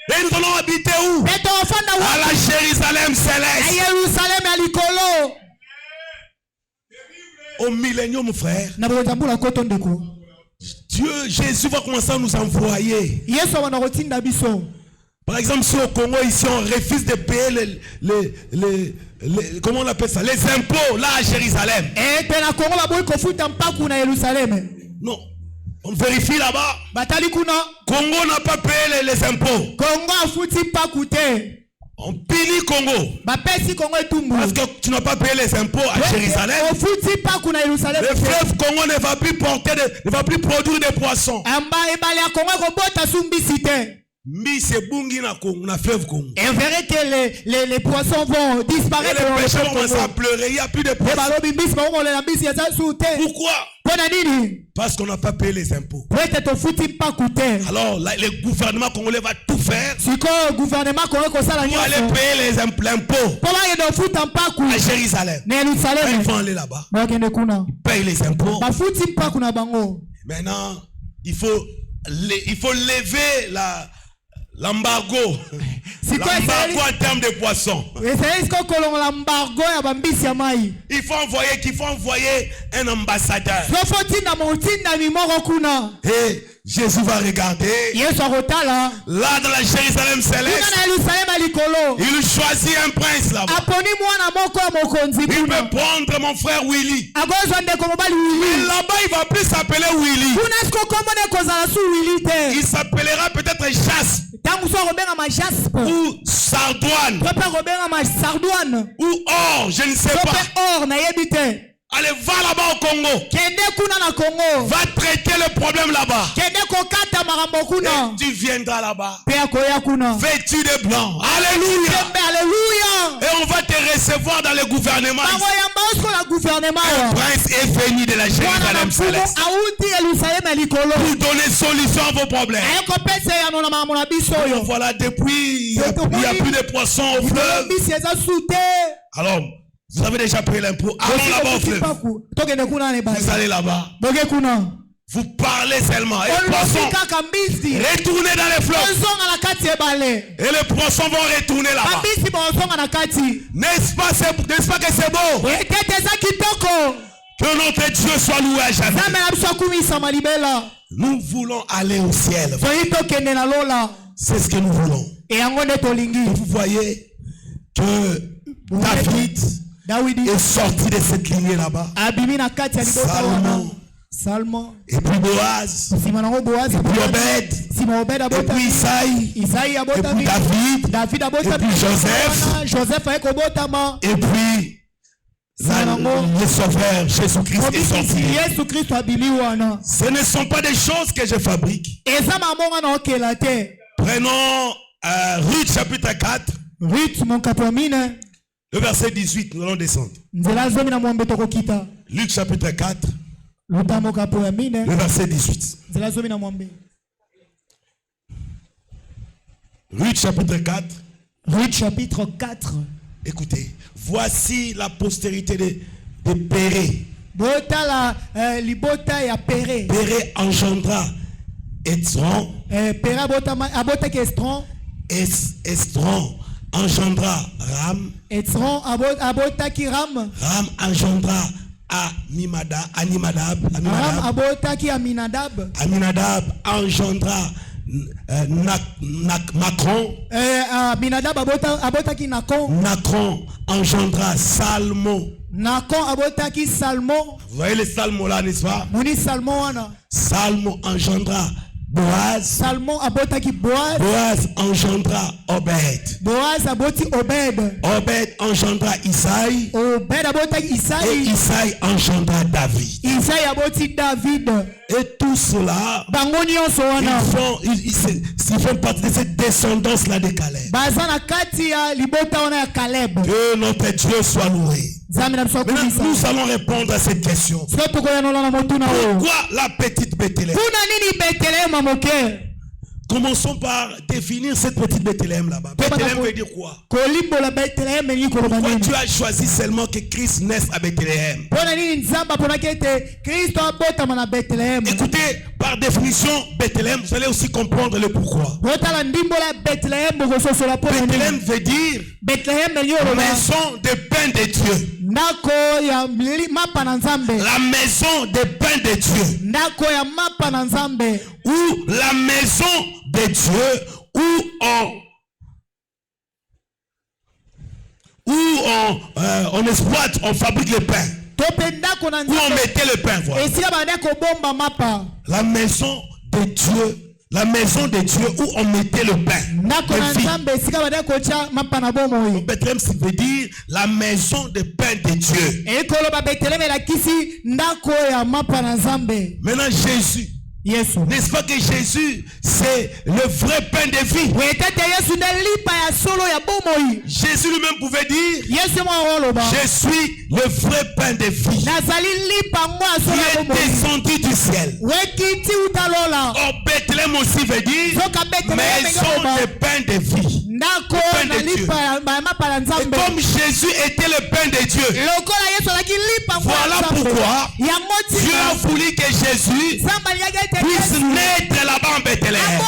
Et nous allons habiter où? À la Jérusalem céleste. Au millénium, frère, Dieu, Jésus va commencer à nous envoyer. Par exemple, si au Congo, ici, on refuse de payer comment on appelle ça? Les impôts, là, à Jérusalem. Non. On vérifie là-bas. Congo n'a pas payé les impôts. On punit Congo. Parce que tu n'as pas payé les impôts à Jérusalem. Le fleuve Congo ne va plus produire des poissons. Mais c'est Bungi na fleuve Congo. Et on verrait que les poissons vont disparaître. Et les pêcheurs vont commencer à pleurer. Il n'y a plus de poissons. Pourquoi? Parce qu'on n'a pas payé les impôts. Alors le gouvernement congolais va tout faire pour aller payer les impôts à Jérusalem. Ils vont aller là-bas. Ils payent les impôts. Maintenant, il faut lever l'embargo. L'embargo en termes de poissons. Il faut envoyer un ambassadeur. Et Jésus va regarder. Là dans la Jérusalem céleste, il choisit un prince là-bas. Il peut prendre mon frère Willy. Mais là-bas il va plus s'appeler Willy. Il s'appellera peut-être Jaspe. Ou Sardoine. Ou Or, je ne sais pas. Allez, va là-bas au Congo. Va traiter le problème là-bas. Et tu viendras là-bas vêtu de blanc. Alléluia. Et on va te recevoir dans le gouvernement. Un prince est venu de la Jérusalem céleste pour donner solution à vos problèmes. Voilà, depuis il n'y a plus de poissons au fleuve. Alors, vous avez déjà payé l'impôt. Allons là-bas au fleuve. Vous allez là-bas. Vous parlez seulement. Et les poissons retournez dans les fleuves. Et les poissons vont retourner là-bas. N'est-ce pas que c'est beau? Que notre Dieu soit loué à jamais. Nous voulons aller au ciel. C'est ce que nous voulons. Et vous voyez que David est sorti de cette lignée là-bas. Salomon. Et puis Boaz. Et puis Obed. et puis Isaïe, et puis David, et puis Joseph, et puis le Sauveur Jésus-Christ est sorti. Ce ne sont pas des choses que je fabrique. Prenons Ruth chapitre 4. Le verset 18, nous allons descendre. Luc chapitre 4. Le verset 18. Ruth chapitre 4. Ruth chapitre 4. Écoutez, voici la postérité de Péré. Péré engendra Esdron. Esdron engendra Ram. Ram engendra Aminadab. Aminadab engendra Macron. Macron engendra Salmon. Vous voyez les salmons là, n'est-ce pas? Salmon engendra Boaz. Boaz engendra Obed. Obed engendra Isaïe. Et Isaïe engendra David. Et tout cela, ils font partie de cette descendance-là de Caleb. Que notre Dieu soit loué. Maintenant, nous allons répondre à cette question. Pourquoi la petite Bethléem? Commençons par définir cette petite Bethléem là-bas. Bethléem veut dire quoi? Pourquoi tu as choisi seulement que Christ naisse à Bethléem? Écoutez, par définition, Bethléem, vous allez aussi comprendre le pourquoi. Bethléem veut dire maison de pain de Dieu. La maison de pain de Dieu. Ou la maison de Dieu où on exploite, on fabrique le pain. Où on mettait le pain. Voilà. La maison de Dieu. La maison de Dieu où on mettait le pain. Bethléem, ça veut dire la maison de pain de Dieu. Maintenant, Jésus. N'est-ce pas que Jésus, c'est le vrai pain de vie? Jésus lui-même pouvait dire, je suis le vrai pain de vie. Il est descendu du ciel. Oh, Bethléem aussi veut dire maison de pain de vie. Pain de Dieu. Et comme Jésus était le pain de Dieu, voilà pourquoi Dieu a voulu que Jésus puisse naître là-bas en Bethléem.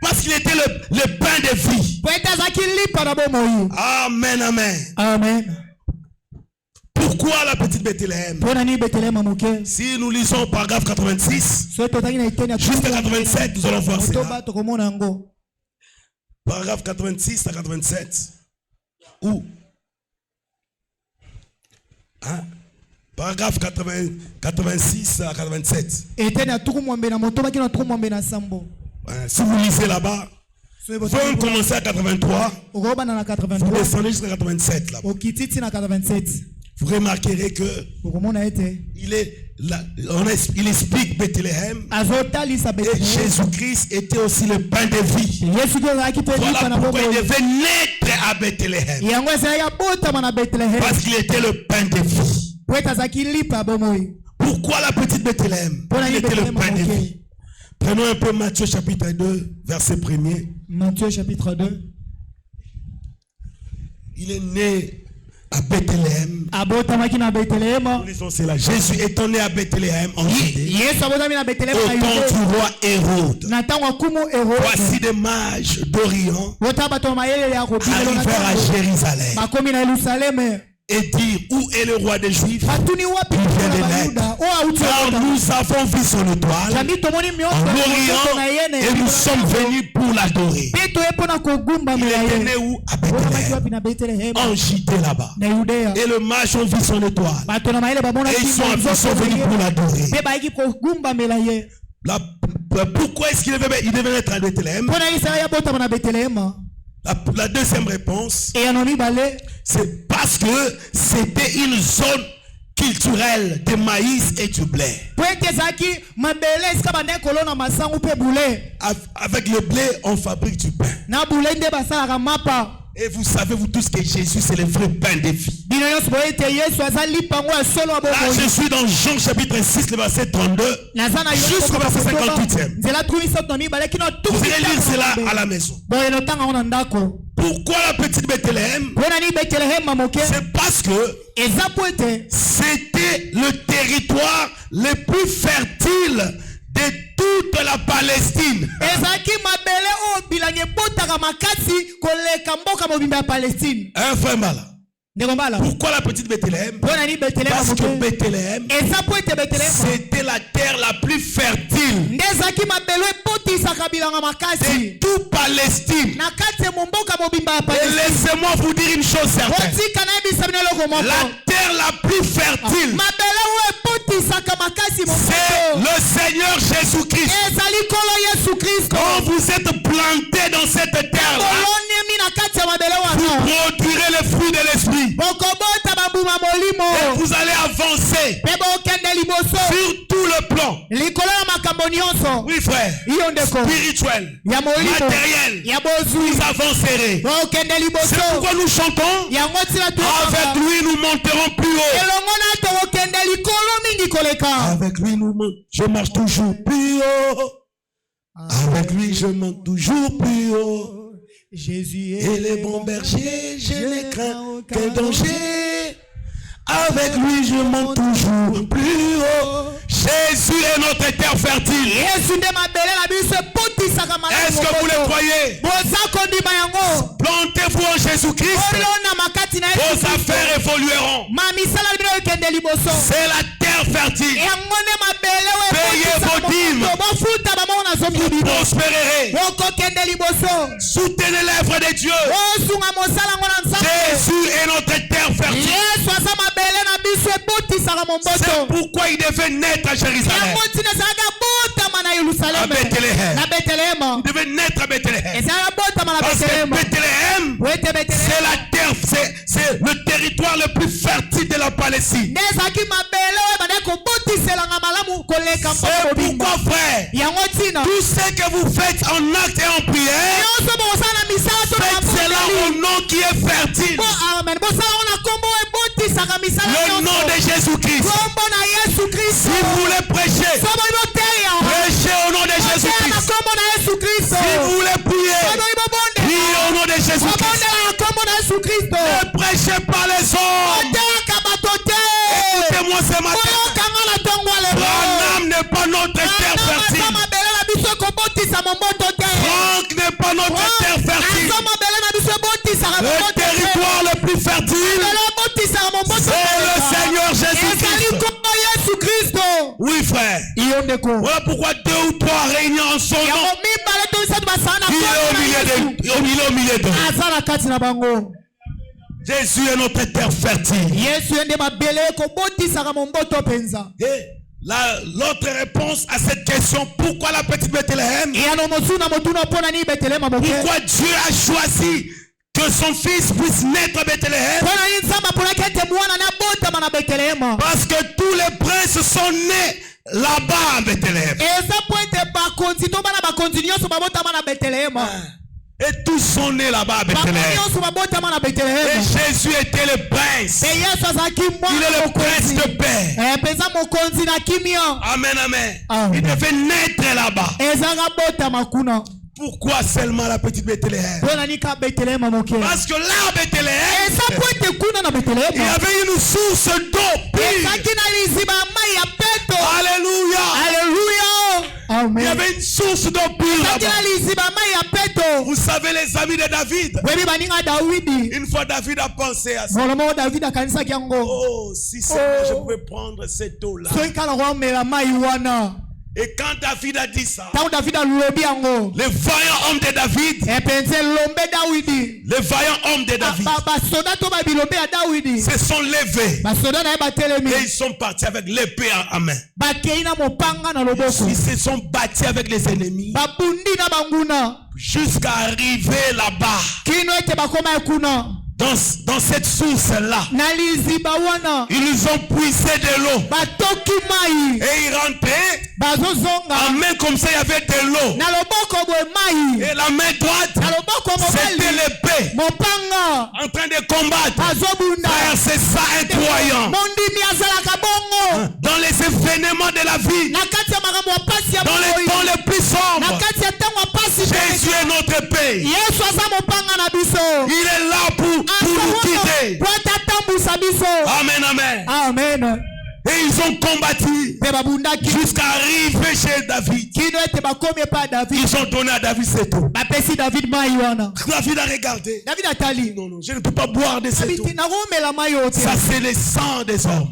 Parce qu'il était le pain de vie. Amen, amen. Amen. Pourquoi la petite Bethléem? Si nous lisons paragraphe 86 jusqu'à 87, nous allons voir cela. Paragraphe 86 à 87. Où? Hein? Paragraphe 86 à 87. Si vous lisez là-bas, vous pouvez commencer à 83. Vous descendez jusqu'à 87 là-bas. Vous remarquerez que il explique Bethléem. Et Jésus-Christ était aussi le pain de vie. Voilà pourquoi il devait naître à Bethléem. Parce qu'il était le pain de vie. Pourquoi la petite Bethléem? Il était le pain de vie. Prenons un peu Matthieu chapitre 2, verset 1er. Matthieu chapitre 2. Il est né à Bethléem. Nous lisons cela. Jésus étant né à Bethléem en Judée, au temps du roi Hérode. Voici des mages d'Orient arrivèrent à Jérusalem et dire, où est le roi des Juifs? Il vient de naître. Car nous avons vu son étoile en Orient et nous sommes venus pour l'adorer. Il était né où? À Bethléem, en Judée là-bas. Et le mage ont vu son étoile et ils sont venus pour l'adorer. Pourquoi est-ce qu'il devait naître à Bethléem? La deuxième réponse, c'est parce que c'était une zone culturelle de maïs et du blé. Avec le blé, on fabrique du pain. Et vous savez, vous tous, que Jésus, c'est le vrai pain de vie. Là, je suis dans Jean chapitre 6, le verset 32, jusqu'au verset 58e. Vous allez lire cela à la maison. Pourquoi la petite Bethléem? C'est parce que c'était le territoire le plus fertile de toute la Palestine. Un frère malade. Pourquoi la petite Bethléem? Parce que Bethléem, c'était la terre la plus fertile de toute Palestine. Et laissez-moi vous dire une chose certaine. La terre la plus fertile, c'est le Seigneur Jésus-Christ. Quand vous êtes planté dans cette terre-là, vous produirez le fruit de l'esprit. Et vous allez avancer sur tout le plan. Oui, frère. Spirituel, matériel. Vous avancerez. C'est pourquoi nous chantons. Avec lui, nous monterons plus haut. Avec lui, je marche toujours plus haut. Avec lui, je monte toujours plus haut. Jésus et les bons bergers, je ne crains aucun danger. Avec lui, je monte toujours plus haut. Jésus est notre terre fertile. Est-ce que vous le croyez? Plantez-vous en Jésus-Christ. Vos affaires évolueront. C'est la terre fertile. Payez vos dîmes. Vous prospérerez. Soutenez l'œuvre de Dieu. Jésus est notre terre fertile. C'est pourquoi il devait naître à Jérusalem. À Bethléem. Il devait naître à Bethléem. Parce que Bethléem, c'est la terre, c'est le territoire le plus fertile de la Palestine. C'est pourquoi, frère, tout ce que vous faites en acte et en prière, faites cela au nom qui est fertile. Le nom de Jésus-Christ. Si vous voulez prêcher, prêchez au nom de Jésus-Christ. Si vous voulez prier, priez au nom de Jésus-Christ. Ne prêchez pas les hommes. Écoutez-moi ce matin. Branham n'est pas notre terre fertile. Franck n'est pas notre terre fertile. Le territoire le plus fertile, c'est le Seigneur Jésus-Christ. Oui, frère. Voilà pourquoi 2 ou 3 réunions en son nom, il est au milieu d'eux. Jésus est notre terre fertile. L'autre réponse à cette question, pourquoi la petite Bethléem? Pourquoi Dieu a choisi que son fils puisse naître à Bethléem? Parce que tous les princes sont nés là-bas à Bethléem. Et tous sont nés là-bas à Bethléem. Et Jésus était le prince. Il est le prince de paix. Amen, amen. Il devait naître là-bas. Pourquoi seulement la petite Bethléem? Parce que là à Bethléem, il y avait une source d'eau pure. Alléluia. Il y avait une source d'eau pure là-bas. Vous savez, les amis de David, une fois David a pensé à ça. Oh, si seulement je pouvais prendre cette eau-là. Et quand David a dit ça, le vaillant homme de David, les vaillants hommes de David se sont levés et ils sont partis avec l'épée en main. Ils se sont battus avec les ennemis jusqu'à arriver là-bas. Dans cette source-là, ils ont puisé de l'eau et ils rentraient. En main comme ça, il y avait de l'eau. Et la main droite, c'était l'épée. En train de combattre. Frère, c'est ça incroyant. Dans les événements de la vie, dans les temps les plus sombres, Jésus est notre épée. Il est là pour nous guider. Amen, amen. Amen. Et ils ont combattu jusqu'à arriver chez David. Ils ont donné à David cette eau. David a regardé. Non, non, je ne peux pas boire de cette eau. Ça, c'est le sang des hommes.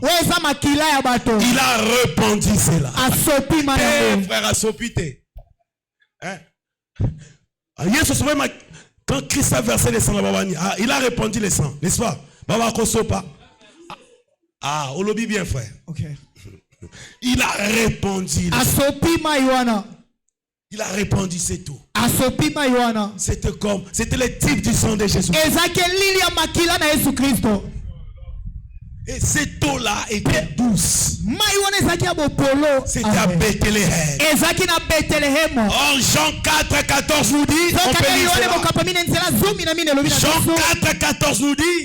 Il a répandu cela. Eh, frère, assopité. Hein? Quand Christ a versé le sang, il a répandu le sang, n'est-ce pas? Ah, on lobby bien, frère. Okay. Il a répandu. Il a répandu cette eau. C'était le type du sang de Jésus. Et cette eau-là était douce. C'était à Bethléem. En Jean 4,14 nous dit. Jean 4,14 nous dit.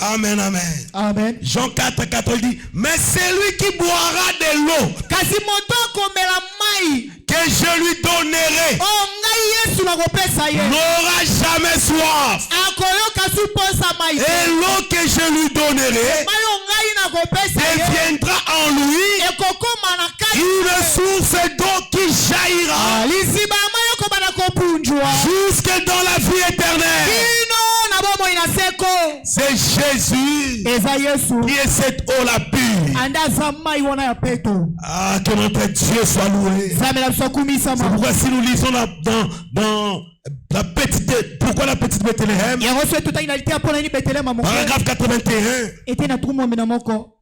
Amen, amen. Amen. Jean 4,14 dit, mais celui qui boira de l'eau que je lui donnerai n'aura jamais soif. Et l'eau que je lui donnerai deviendra en lui une source d'eau qui jaillira jusque dans la vie éternelle. C'est Jésus qui est cette eau la pure. Ah, que notre Dieu soit loué. C'est pourquoi si nous lisons dans la petite, pourquoi la petite Bethléem, paragraphe 81,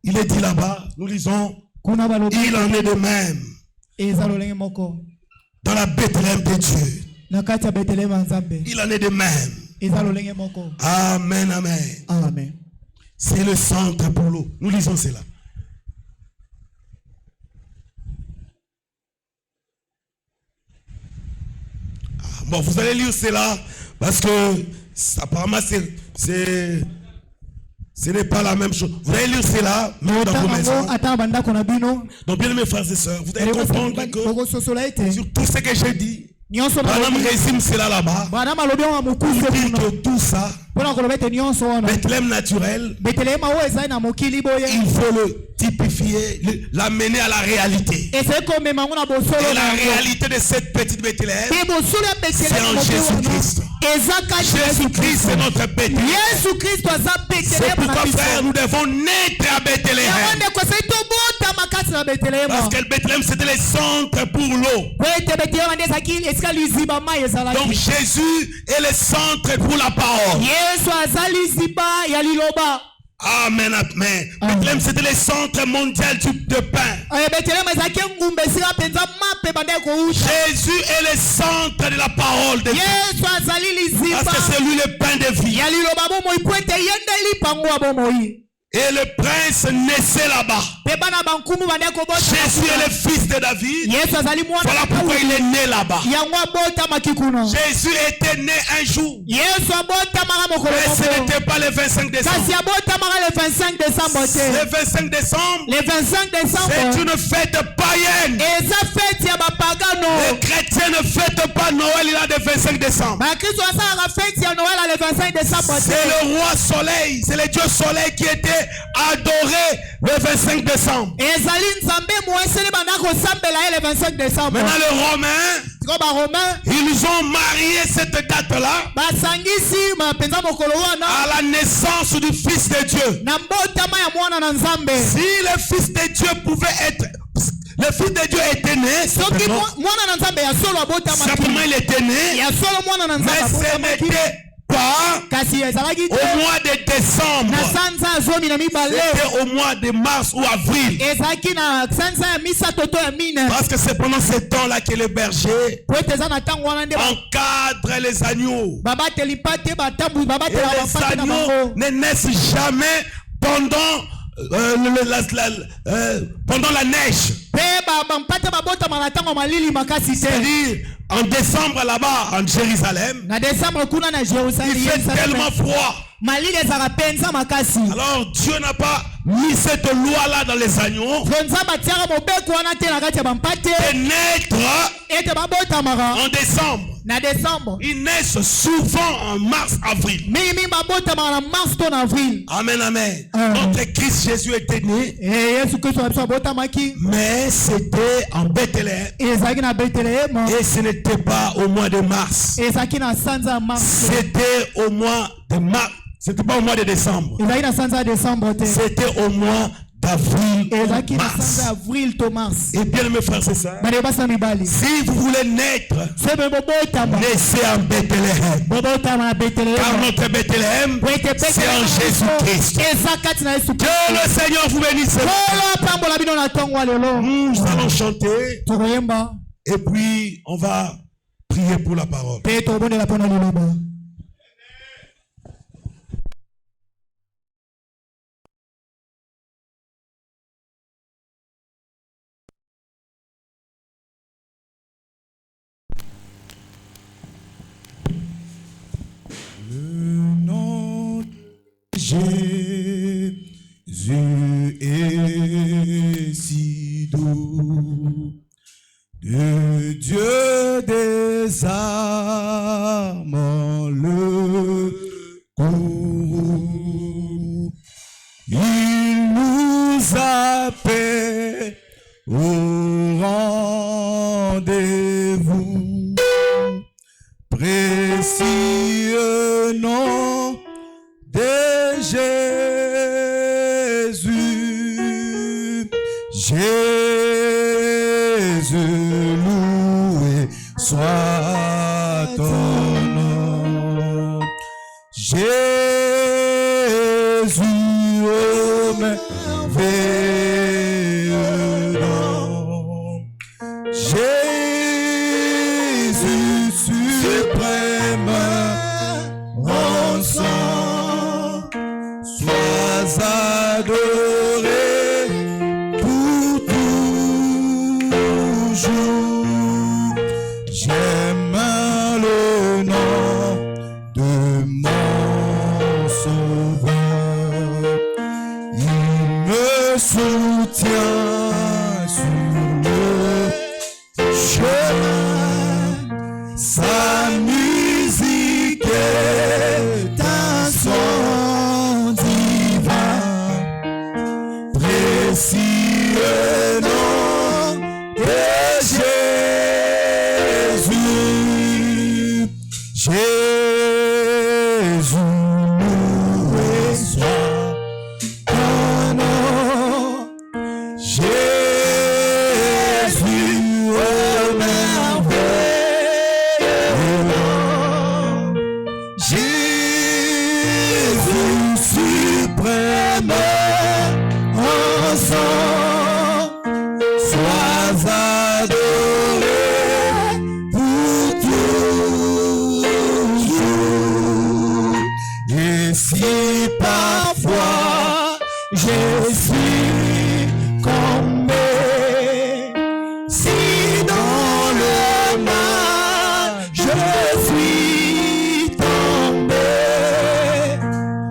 il est dit là-bas, nous lisons, il en est de même dans la Bethléem de Dieu. Il en est de même. Amen, amen. Amen. C'est le centre pour l'eau. Nous lisons cela. Bon, vous allez lire cela parce que apparemment ce n'est pas la même chose. Vous allez lire cela dans vos maisons. Donc, bien mes frères et sœurs, vous allez comprendre que sur tout ce que j'ai dit, Madame résume cela là-bas. Pour dire que tout ça, Bethléem naturel, il faut le typifier, l'amener à la réalité. Et la réalité de cette petite Bethléem, c'est en Jésus-Christ. Jésus-Christ est notre Bethléem. C'est pourquoi, frère, nous devons naître à Bethléem. Parce que Bethléem, c'était le centre pour l'eau. Donc Jésus est le centre pour la parole. Amen, amen. Bethléem, c'était le centre mondial de pain. Jésus est le centre de la parole de Dieu. Parce que c'est lui le pain de vie. Et le prince naissait là-bas. Jésus est le fils de David. Voilà pourquoi il est né là-bas. Jésus était né un jour. Mais ce n'était pas le 25 décembre. Le 25 décembre, c'est une fête païenne. Les chrétiens ne fêtent pas Noël il a le 25 décembre. C'est le roi soleil, c'est le Dieu soleil qui était adoré le 25 décembre. Maintenant le Romain Ils ont marié cette date-là à la naissance du Fils de Dieu. Si le Fils de Dieu pouvait être... Le Fils de Dieu était né. Simplement il était né. Mais ce n'était pas au mois de décembre. C'était au mois de mars ou avril. Parce que c'est pendant ce temps-là que les bergers encadrent les agneaux. Et les agneaux ne naissent jamais pendant la neige. C'est-à-dire en décembre là-bas en Jérusalem, il fait tellement froid. Alors Dieu n'a pas mis cette loi-là dans les agneaux de naître en décembre. Ils naissent souvent en mars-avril. Amen, amen. Notre Christ Jésus était né, mais c'était en Bethléem. Et ce n'était pas au mois de mars. C'était au mois de mars. C'était pas au mois de décembre. C'était au mois d'avril, mars. Et bien mes frères et sœurs, si vous voulez naître, naissez en Bethléem. Car notre Bethléem, c'est en Jésus-Christ. Que le Seigneur vous bénisse. Nous allons chanter. Et puis on va prier pour la parole. Jésus est si doux, de Dieu des armes le courroux. Il nous appelle au rendez-vous, précieux nom de Jésus. Jésus, loué soit ton nom. Jésus, oh merveilleux nom. Jésus suprême rançon, sois adoré pour toujours. J'aime le nom de mon Sauveur. Il me soutient sur le chemin. Sa musique est un son divin, précieux nom de Jésus. Jésus, loué soit ton nom. Jésus, oh merveilleux nom. Jésus suprême ensemble, sois adoré pour toujours. Et si parfois je suis tombé, si dans le mal je suis tombé,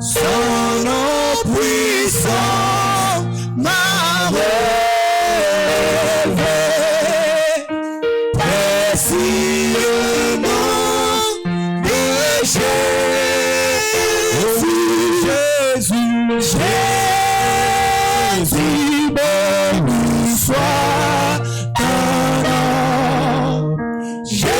son nom puissant m'a relevé. Précieux nom de Jésus. Jésus, béni soit ton nom. Jésus,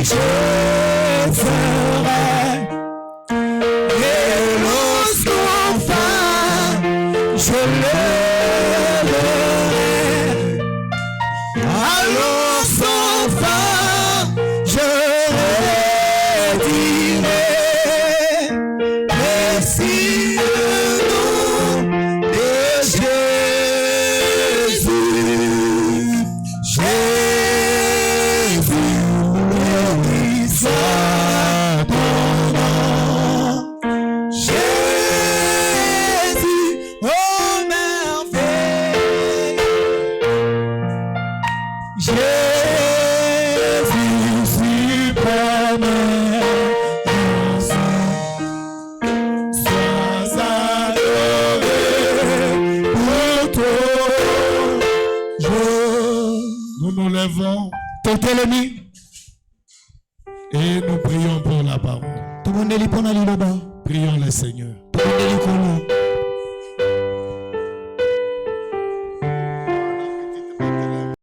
je ferai. Et lorsqu'enfin je le verrai, alors sans fin je redirai. Merci le nom de Jésus. Jésus, béni soit ton nom. Jésus, oh merveille. Jésus, suprême. Sois adoré pour ton Nous nous levons et nous prions pour la parole. Prions le Seigneur.